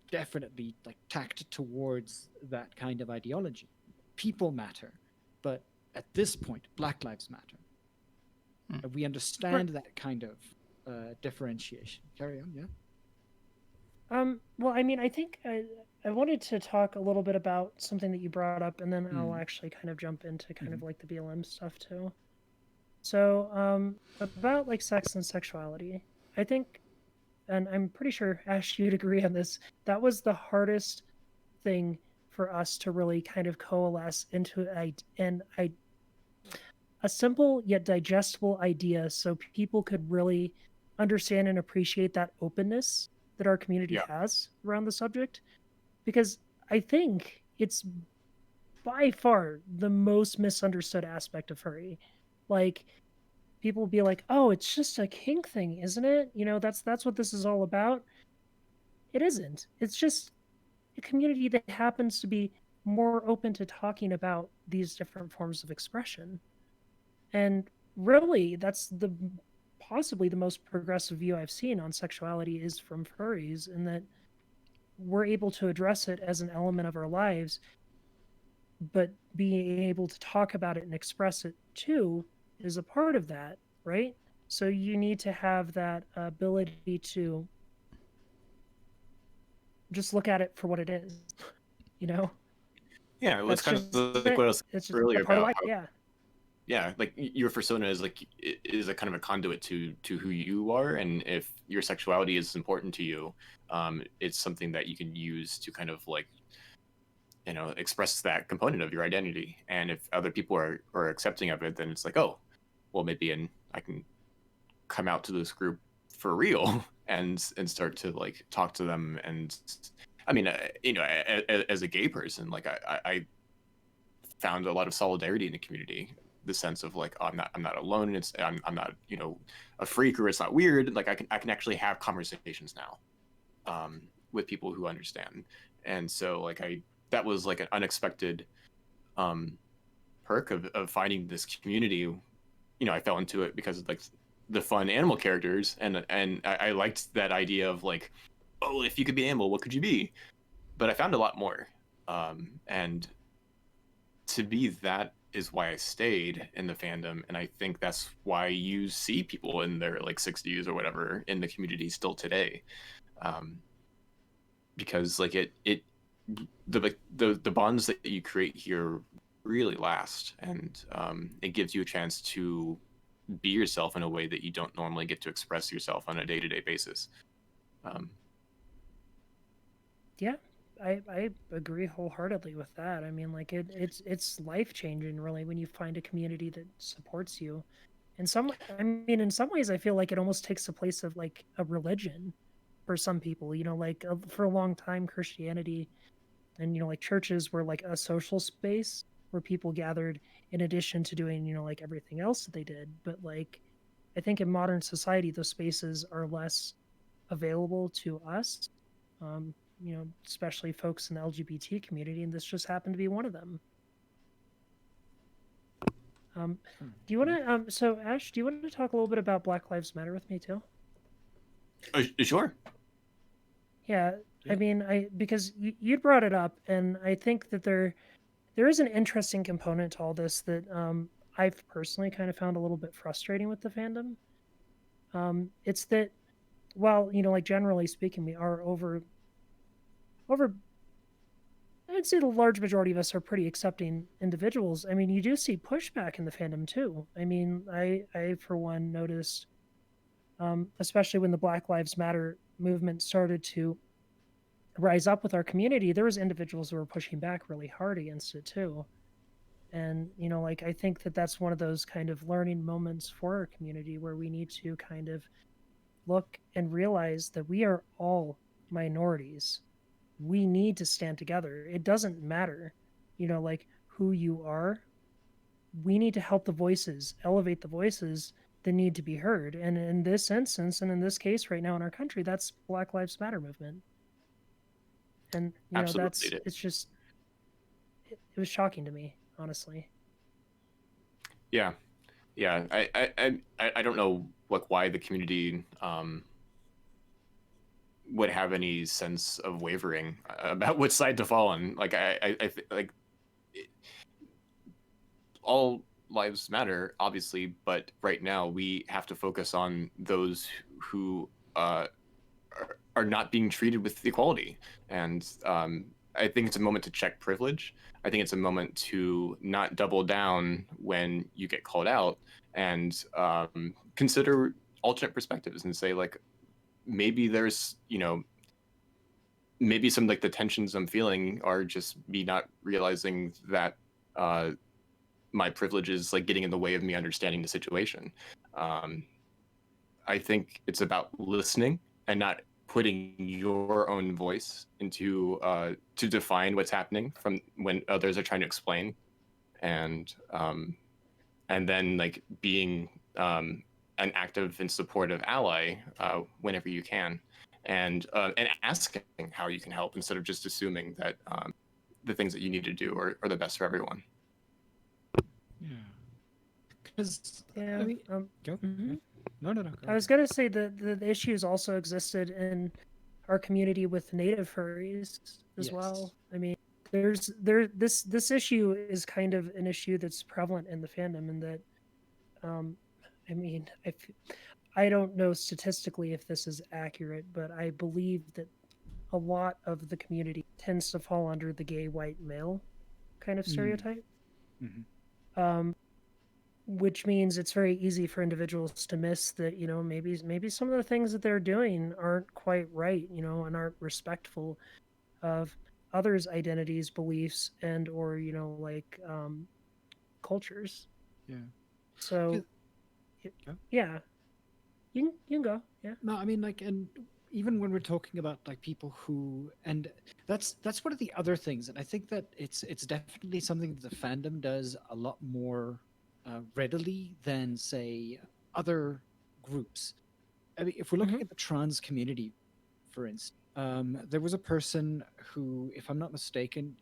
definitely like tacked towards that kind of ideology. People matter, but at this point, Black Lives Matter. We understand that kind of differentiation. Carry on, yeah. Well, I mean, I think I wanted to talk a little bit about something that you brought up, and then I'll actually kind of jump into kind of like the BLM stuff too. So, about like sex and sexuality, I think and I'm pretty sure Ash, you'd agree on this, that was the hardest thing for us to really kind of coalesce into a simple yet digestible idea so people could really understand and appreciate that openness that our community Yeah. has around the subject. Because I think it's by far the most misunderstood aspect of furry. Like, people will be like, "Oh, it's just a kink thing, isn't it? You know, that's what this is all about." It isn't. It's just a community that happens to be more open to talking about these different forms of expression. And really, that's the possibly the most progressive view I've seen on sexuality is from furries, in that we're able to address it as an element of our lives, but being able to talk about it and express it too is a part of that, right? So you need to have that ability to just look at it for what it is, you know? Yeah, well, it's That's kind just of like what I it. was It's saying just a earlier part of about life. how, Yeah. yeah, like your persona is like is a kind of a conduit to who you are, and if your sexuality is important to you, it's something that you can use to kind of like, you know, express that component of your identity. And if other people are accepting of it, then it's like, oh, well, maybe I can come out to this group for real and start to like talk to them. And I mean, you know, as a gay person, like I found a lot of solidarity in the community, the sense of like, oh, I'm not alone, and I'm not, you know, a freak, or it's not weird. Like I can actually have conversations now, with people who understand. And so like that was like an unexpected um perk of finding this community. You know, I fell into it because of like the fun animal characters, and I liked that idea of like, oh, if you could be an animal, what could you be? But I found a lot more, and to me, that is why I stayed in the fandom, and I think that's why you see people in their like 60s or whatever in the community still today, um, because like the bonds that you create here really last, and it gives you a chance to be yourself in a way that you don't normally get to express yourself on a day-to-day basis. Um, Yeah. I agree wholeheartedly with that. I mean, like it's life changing really when you find a community that supports you. In some, I mean, in some ways, I feel like it almost takes the place of like a religion for some people. You know, like for a long time, Christianity and like churches were like a social space where people gathered in addition to doing like everything else that they did. But like, I think in modern society, those spaces are less available to us. Um, especially folks in the LGBT community, and this just happened to be one of them. Do you want to? So Ash, do you want to talk a little bit about Black Lives Matter with me too? sure. Yeah, I Yeah. mean, because you brought it up, and I think that there is an interesting component to all this that I've personally kind of found a little bit frustrating with the fandom. It's that while like generally speaking, we are over. I'd say the large majority of us are pretty accepting individuals. I mean, you do see pushback in the fandom too. I mean, I for one noticed, especially when the Black Lives Matter movement started to rise up with our community, there was individuals who were pushing back really hard against it too. And like I think that that's one of those kind of learning moments for our community where we need to kind of look and realize that we are all minorities. We need to stand together. It doesn't matter, like who you are. We need to help the voices, elevate the voices that need to be heard. And in this instance, and in this case right now in our country, that's Black Lives Matter movement. And Absolutely. it's just it was shocking to me, honestly. Yeah, yeah. I don't know like why the community would have any sense of wavering about which side to fall on. Like like it, all lives matter, obviously, but right now we have to focus on those who are not being treated with equality. And I think it's a moment to check privilege. I think it's a moment to not double down when you get called out, and consider alternate perspectives and say like, maybe there's, maybe some like the tensions I'm feeling are just me not realizing that my privilege is like getting in the way of me understanding the situation. I think it's about listening and not putting your own voice into to define what's happening from when others are trying to explain, and then like being an active and supportive ally whenever you can, and asking how you can help instead of just assuming that the things that you need to do are the best for everyone. Yeah. Because Yeah. I mean, go. Mhm. No. Go I was gonna say that the issues also existed in our community with native furries as Yes. well. I mean, this issue is kind of an issue that's prevalent in the fandom, and that I mean, I don't know statistically if this is accurate, but I believe that a lot of the community tends to fall under the gay white male kind of stereotype. Mhm. Which means it's very easy for individuals to miss that, maybe some of the things that they're doing aren't quite right, and aren't respectful of others' identities, beliefs, and or cultures. Yeah. So Go. yeah, you can go. Yeah. No, I mean, like, and even when we're talking about like people who, and that's one of the other things, and I think that it's definitely something that the fandom does a lot more readily than say other groups. I mean, if we're looking Mm-hmm. at the trans community, for instance, there was a person who, if I'm not mistaken,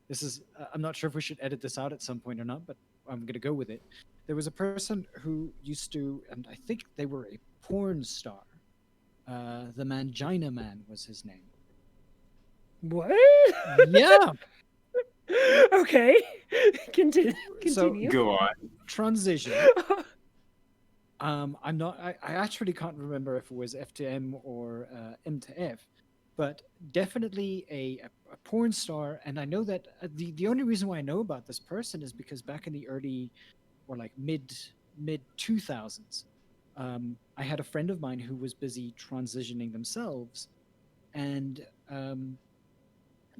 this is I'm not sure if we should edit this out at some point or not, but I'm going to go with it. There was a person who used to, and I think they were a porn star. The Mangina Man was his name. What? Yeah. Okay. Continue. So Go on. transition. I'm not. I actually can't remember if it was F to M or M to F, but definitely a porn star. And I know that the only reason why I know about this person is because back in the early or like mid 2000s, I had a friend of mine who was busy transitioning themselves, and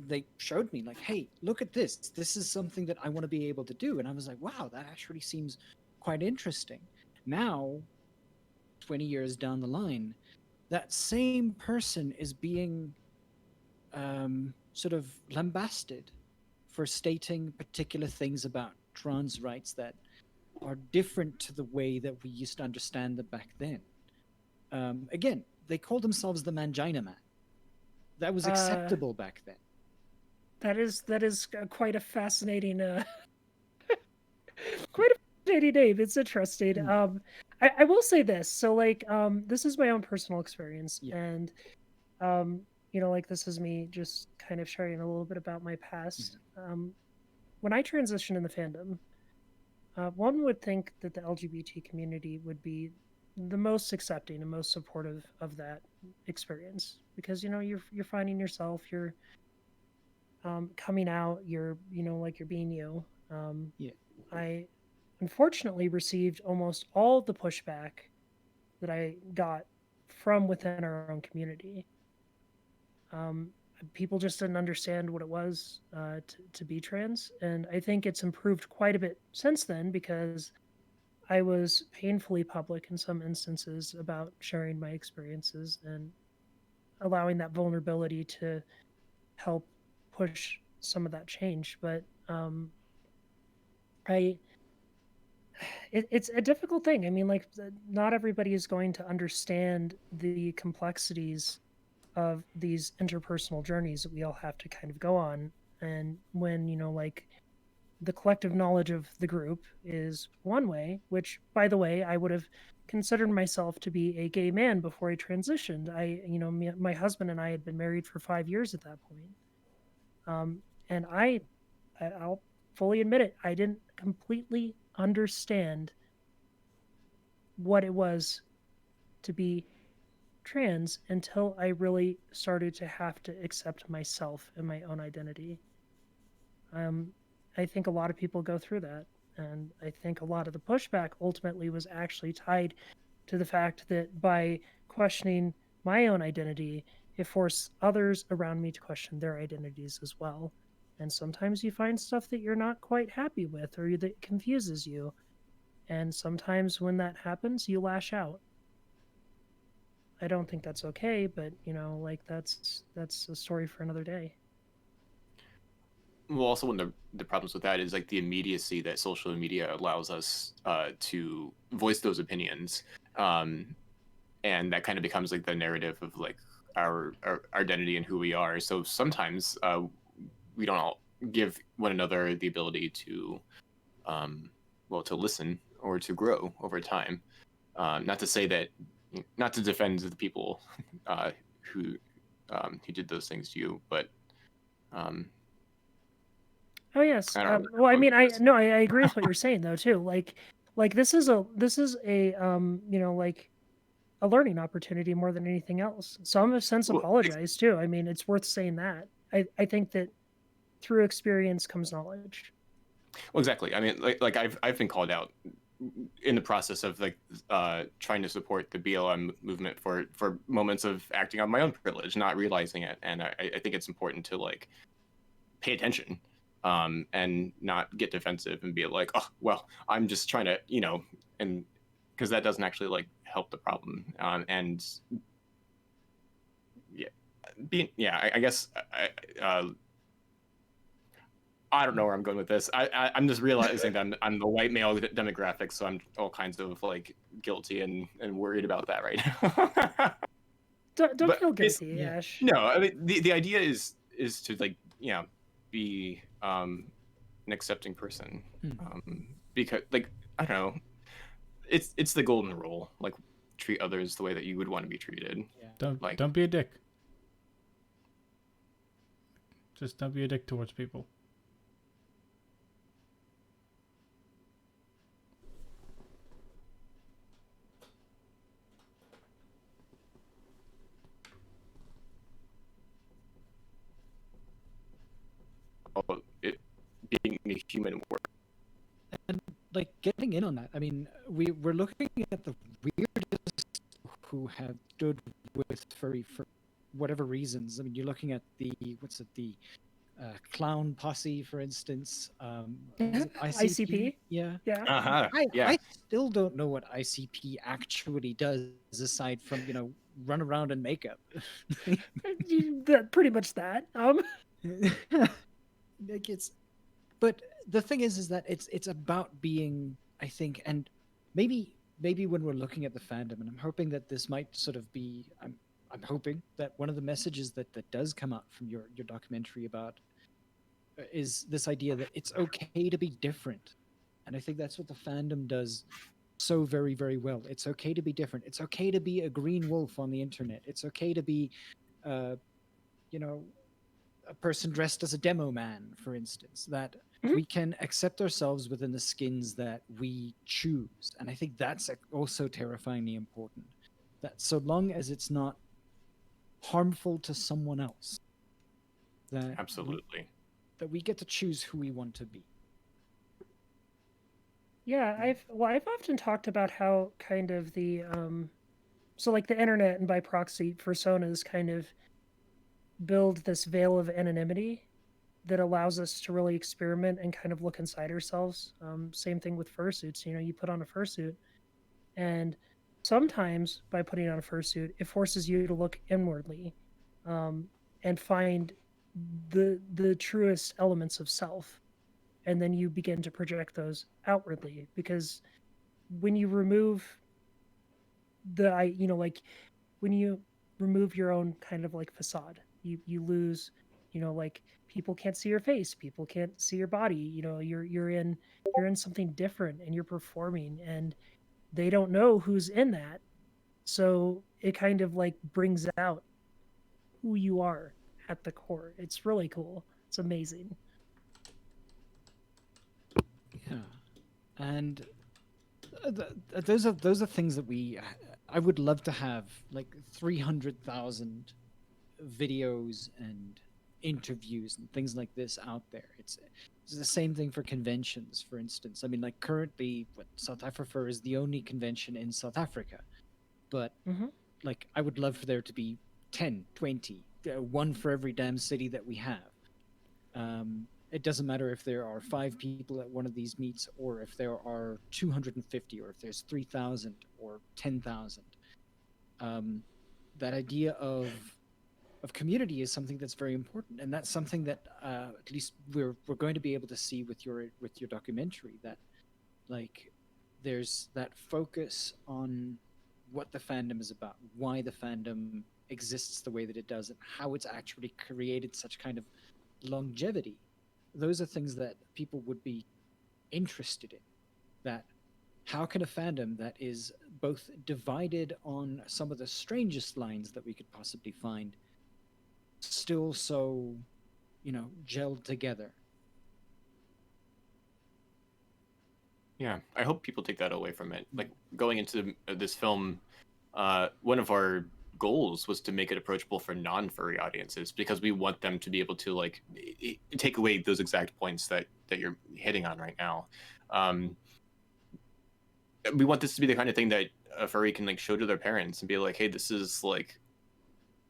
they showed me like, hey, look at this. This is something that I want to be able to do. And I was like, wow, that actually seems quite interesting. Now 20 years down the line, that same person is being sort of lambasted for stating particular things about trans rights that are different to the way that we used to understand them back then. Again, they called themselves the Mangina Man. That was Uh, acceptable back then. that is quite a fascinating quite a fascinating name. It's interesting. Hmm. I will say this. So like this is my own personal experience, Yeah. and like this is me just kind of sharing a little bit about my past. When I transitioned in the fandom, one would think that the LGBT community would be the most accepting and most supportive of that experience, because you're finding yourself, you're coming out, you're being you. Yeah. I unfortunately received almost all the pushback that I got from within our own community. Um, People just didn't understand what it was to be trans, and I think it's improved quite a bit since then, because I was painfully public in some instances about sharing my experiences and allowing that vulnerability to help push some of that change. But I it's a difficult thing. I mean, like, not everybody is going to understand the complexities of these interpersonal journeys that we all have to kind of go on. And when, like, the collective knowledge of the group is one way, which, by the way, I would have considered myself to be a gay man before I transitioned. My husband and I had been married for 5 years at that point. And I'll fully admit it, I didn't completely understand what it was to be trans until I really started to have to accept myself and my own identity. Um, I think a lot of people go through that, and I think a lot of the pushback ultimately was actually tied to the fact that by questioning my own identity, it forced others around me to question their identities as well. And sometimes you find stuff that you're not quite happy with or that confuses you. And sometimes when that happens, you lash out. I don't think that's okay, but like that's a story for another day. Well, also one of the problems with that is like the immediacy that social media allows us to voice those opinions, and that kind of becomes like the narrative of like our identity and who we are. So sometimes we don't all give one another the ability to, to listen or to grow over time. Not to say that, not to defend the people who did those things to you, but Oh yes. I don't Well, I mean, I know. no, I agree with what you're saying though too. Like this is a like a learning opportunity more than anything else. So I'm a sense Well, apologize too. I mean, it's worth saying that. I think that through experience comes knowledge. Well, exactly. I mean, like I've been called out in the process of like trying to support the BLM movement for moments of acting on my own privilege, not realizing it, and I think it's important to like pay attention, and not get defensive and be like, oh well, I'm just trying to, and because that doesn't actually like help the problem, and I guess I don't know where I'm going with this. I'm just realizing that I'm the white male demographic, so I'm all kinds of like guilty and worried about that right now. Don't But feel guilty, Ash. no, I mean the idea is to like be an accepting person, because like I don't know, it's the golden rule, like treat others the way that you would want to be treated. Yeah. Don't be a dick. Just don't be a dick towards people. It being a human work. And like getting in on that, I mean, we're looking at the weirdest who have stood with furry for whatever reasons. I mean, you're looking at the clown posse, for instance. Is it ICP? Yeah. Yeah. I still don't know what ICP actually does aside from run around in makeup. Pretty much that. Like but the thing is that it's about being, I think, and maybe when we're looking at the fandom, and I'm hoping that this might sort of be, I'm hoping that one of the messages that does come out from your documentary about is this idea that it's okay to be different. And I think that's what the fandom does so very, very well. It's okay to be different. It's okay to be a green wolf on the internet. It's okay to be a person dressed as a demo man, for instance, that we can accept ourselves within the skins that we choose. And I think that's also terrifyingly important, that so long as it's not harmful to someone else, that Absolutely. that we get to choose who we want to be. Yeah, I've often talked about how kind of the so like the internet and by proxy personas kind of build this veil of anonymity that allows us to really experiment and kind of look inside ourselves. Same thing with fursuits. You put on a fursuit, and sometimes by putting on a fursuit, it forces you to look inwardly, and find the truest elements of self, and then you begin to project those outwardly. Because when you remove like when you remove your own kind of like facade, you lose, like people can't see your face, people can't see your body, you're in something different and you're performing, and they don't know who's in that. So it kind of like brings out who you are at the core. It's really cool. It's amazing. Yeah, and those are things that I would love to have like 300,000 videos and interviews and things like this out there. It's the same thing for conventions, for instance. I mean, like currently, what south-afrifur is the only convention in South Africa, but Mhm. like I would love for there to be 10, 20, one for every damn city that we have. It doesn't matter if there are 5 people at one of these meets, or if there are 250, or if there's 3,000 or 10,000. That idea of community is something that's very important, and that's something that at least we're going to be able to see with your documentary. That like there's that focus on what the fandom is about, why the fandom exists the way that it does, and how it's actually created such kind of longevity. Those are things that people would be interested in. That how can a fandom that is both divided on some of the strangest lines that we could possibly find still so, gelled together? Yeah, I hope people take that away from it. Like going into this film, one of our goals was to make it approachable for non-furry audiences because we want them to be able to like take away those exact points that you're hitting on right now. We want this to be the kind of thing that a furry can like show to their parents and be like, hey, this is like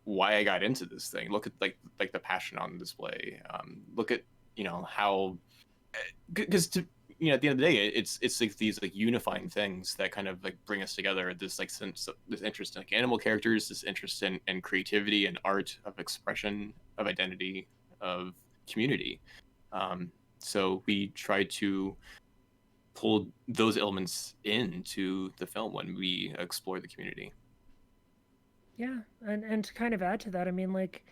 why I got into this thing. Look at like the passion on display. Look at how, because to at the end of the day, it's like these like unifying things that kind of like bring us together. This like sense of this interest in like animal characters, this interest in creativity and art, of expression, of identity, of community. So we try to pull those elements into the film when we explore the community. Yeah, and to kind of add to that, I mean, like,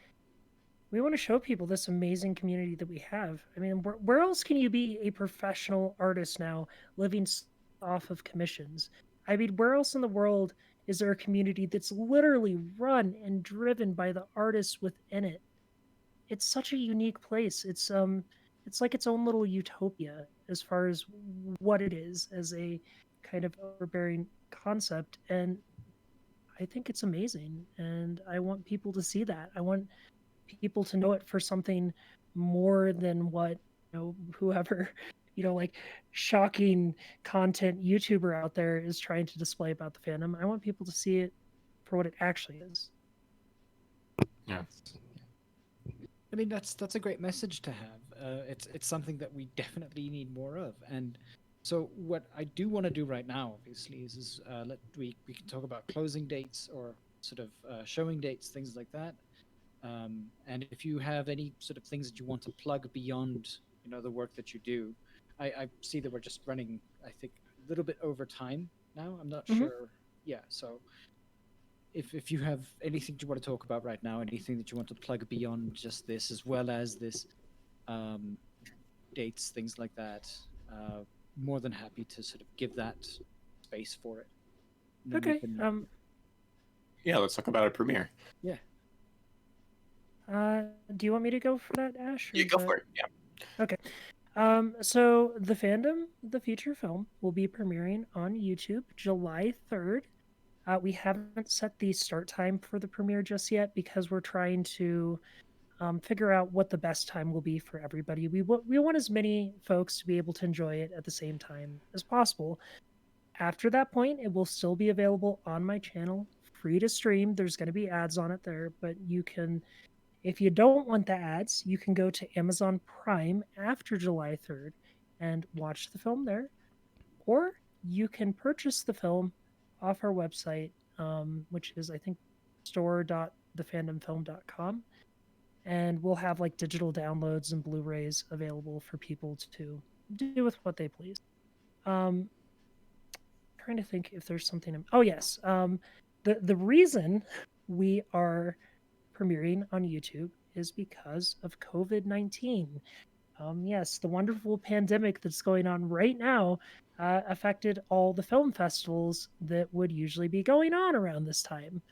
we want to show people this amazing community that we have. I mean, where else can you be a professional artist now, living off of commissions? I mean, where else in the world is there a community that's literally run and driven by the artists within it? It's such a unique place. It's like its own little utopia as far as what it is as a kind of overbearing concept. And I think it's amazing. And I want people to see that. I want people to know it for something more than what, whoever, like shocking content YouTuber out there is trying to display about the fandom. I want people to see it for what it actually is. Yeah. I mean, that's a great message to have. It's something that we definitely need more of. And so, what I do want to do right now, obviously, is we can talk about closing dates or sort of showing dates, things like that. And if you have any sort of things that you want to plug beyond, the work that you do, I see that we're just running, I think, a little bit over time now. I'm not Mhm. sure. Yeah, so if you have anything you want to talk about right now, anything that you want to plug beyond just this, as well as this, um, dates, things like that, more than happy to sort of give that space for it. And then we Okay. can, Yeah, let's talk about a premiere. yeah. Do you want me to go for that, Ash? You go for it. Yeah. Okay. So the Fandom, the feature film, will be premiering on YouTube July 3rd. We haven't set the start time for the premiere just yet because we're trying to figure out what the best time will be for everybody. We want as many folks to be able to enjoy it at the same time as possible. After that point, it will still be available on my channel, free to stream. There's going to be ads on it there, but you can, if you don't want the ads, you can go to Amazon Prime after July 3rd and watch the film there, or you can purchase the film off our website, which is, I think, store.thefandomfilm.com. And we'll have like digital downloads and Blu-rays available for people to do with what they please. Trying to think if there's something. Oh yes, the reason we are premiering on YouTube is because of COVID-19. Yes, the wonderful pandemic that's going on right now affected all the film festivals that would usually be going on around this time.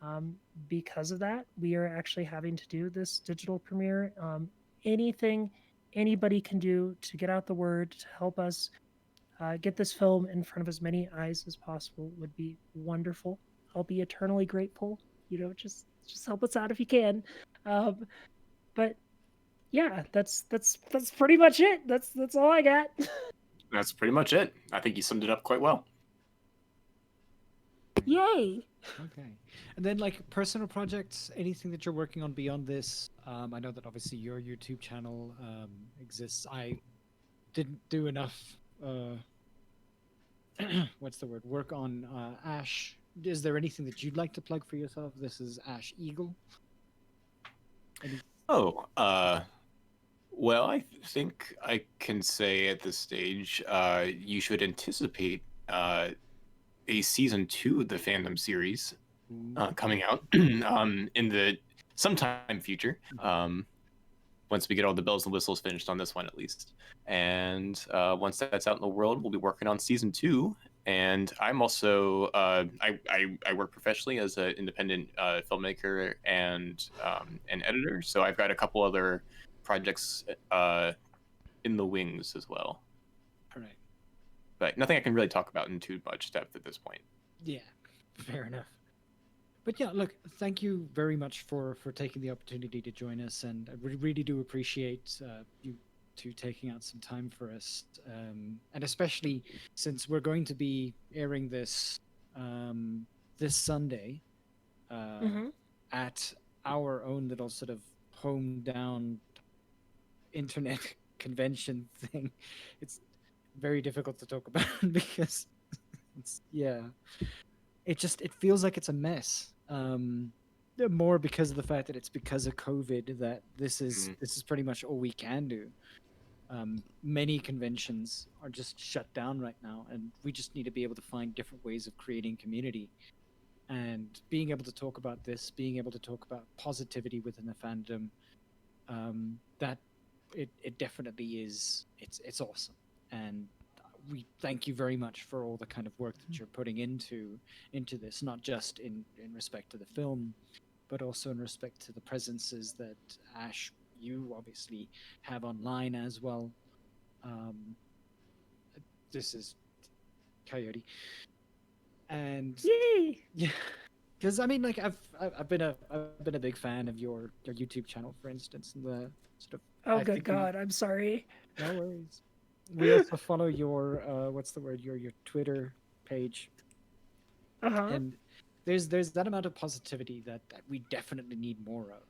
Um, because of that, we are actually having to do this digital premiere. Anything anybody can do to get out the word, to help us get this film in front of as many eyes as possible would be wonderful. I'll be eternally grateful. Just help us out if you can. But yeah, that's pretty much it. That's all I got. That's pretty much it. I think you summed it up quite well. Yay! Okay. And then like personal projects, anything that you're working on beyond this? I know that obviously your YouTube channel exists. I didn't do enough what's the word? Work on Ash. Is there anything that you'd like to plug for yourself? This is Ash Eagle. Any... Oh, well, I think I can say at this stage, you should anticipate a season 2 of the Fandom series coming out in the sometime future. Once we get all the bells and whistles finished on this one, at least. And once that's out in the world, we'll be working on season 2. And I'm also I work professionally as an independent filmmaker and an editor. So I've got a couple other projects in the wings as well. All right. But nothing I can really talk about in too much depth at this point. Yeah, fair enough. But yeah, look, thank you very much for taking the opportunity to join us, and I really do appreciate you two taking out some time for us, and especially since we're going to be airing this this Sunday at our own little sort of home down internet convention thing. It's very difficult to talk about because it's it feels like it's a mess, more because of the fact that it's because of COVID that this is pretty much all we can do. Many conventions are just shut down right now, and we just need to be able to find different ways of creating community, and being able to talk about this, being able to talk about positivity within the fandom, that it definitely is. It's awesome, and we thank you very much for all the kind of work that you're putting into this, not just in respect to the film, but also in respect to the presences that Ash, you obviously have online as well. This is Coyote, and Yay! yeah, because I mean, like I've been a big fan of your YouTube channel, for instance, and the sort of. Oh, good God! I'm sorry. No worries. We also follow your what's the word? Your Twitter page, and there's that amount of positivity that we definitely need more of.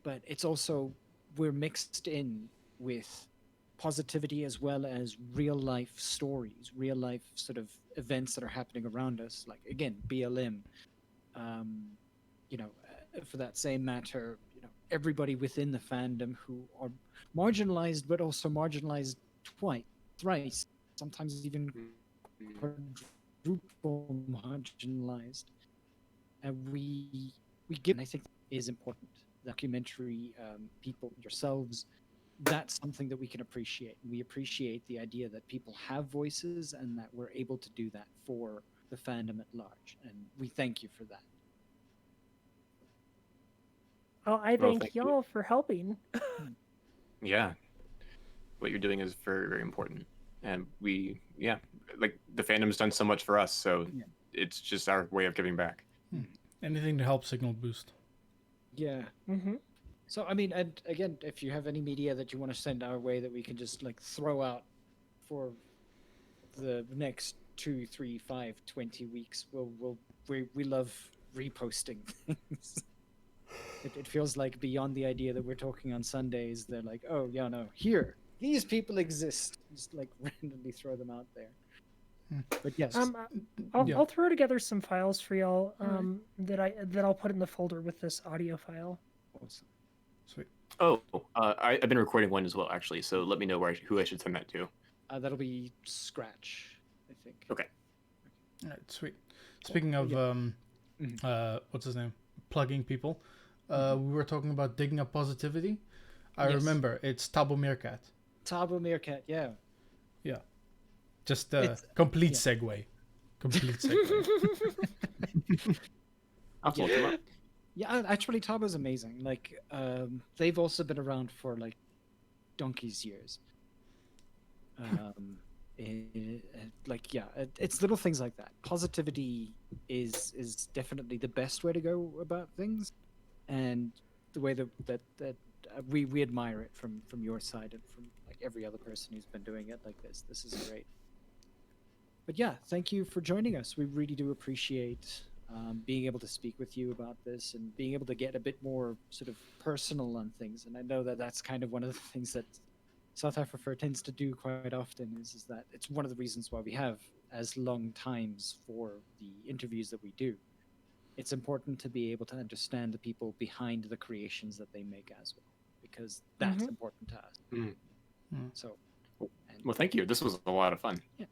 But it's also we're mixed in with positivity as well as real life stories, real life sort of events that are happening around us. Like again, BLM. You know, for that same matter, you know, everybody within the fandom who are marginalized, but also marginalized twice, thrice, sometimes even quadruple marginalized. And we give, and I think is important. Documentary people, yourselves, that's something that we can appreciate. We appreciate the idea that people have voices and that we're able to do that for the fandom at large. And we thank you for that. Oh, I thank y'all for helping. Yeah. What you're doing is very, very important. And like the fandom's done so much for us, so it's just our way of giving back. Anything to help signal boost. Yeah. So, I mean, and again, if you have any media that you want to send our way that we can just like throw out for the next 2, 3, 5, 20 weeks, we love reposting things. It feels like beyond the idea that we're talking on Sundays, they're like, oh, yeah, no, here, these people exist. Just like randomly throw them out there. But yes. I'll throw together some files for y'all that I'll put in the folder with this audio file. Awesome. Sweet. Oh, I've been recording one as well, actually, so let me know who I should send that to. That'll be Scratch, I think. Okay. All right, sweet. Speaking of, what's his name? Plugging people. We were talking about digging up positivity. I remember it's Tabo Meerkat. Tabo Meerkat, yeah. Yeah. Just a complete segue. Complete segue. I'll look them up. Yeah, actually, Tabo's amazing. Like, they've also been around for like donkey's years. It's little things like that. Positivity is definitely the best way to go about things, and the way that we admire it from your side and from like every other person who's been doing it like this. This is great. But yeah, thank you for joining us. We really do appreciate being able to speak with you about this and being able to get a bit more sort of personal on things. And I know that that's kind of one of the things that south-afrifur tends to do quite often is that it's one of the reasons why we have as long times for the interviews that we do. It's important to be able to understand the people behind the creations that they make as well, because that's important to us. So, well, thank you. This was a lot of fun. Yeah.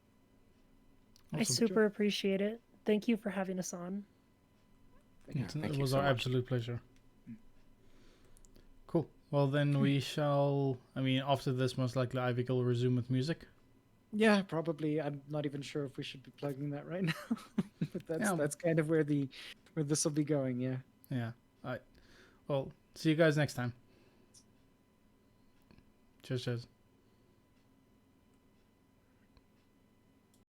I Awesome. super appreciate it. Thank you for having us on. Yeah, It thank you was so our much. absolute pleasure. Cool. Well, then we shall. I mean, after this, most likely Ivy will resume with music. yeah, probably. I'm not even sure if we should be plugging that right now, but that's kind of where this will be going. Yeah. Yeah. All right. Well, see you guys next time. Cheers, cheers.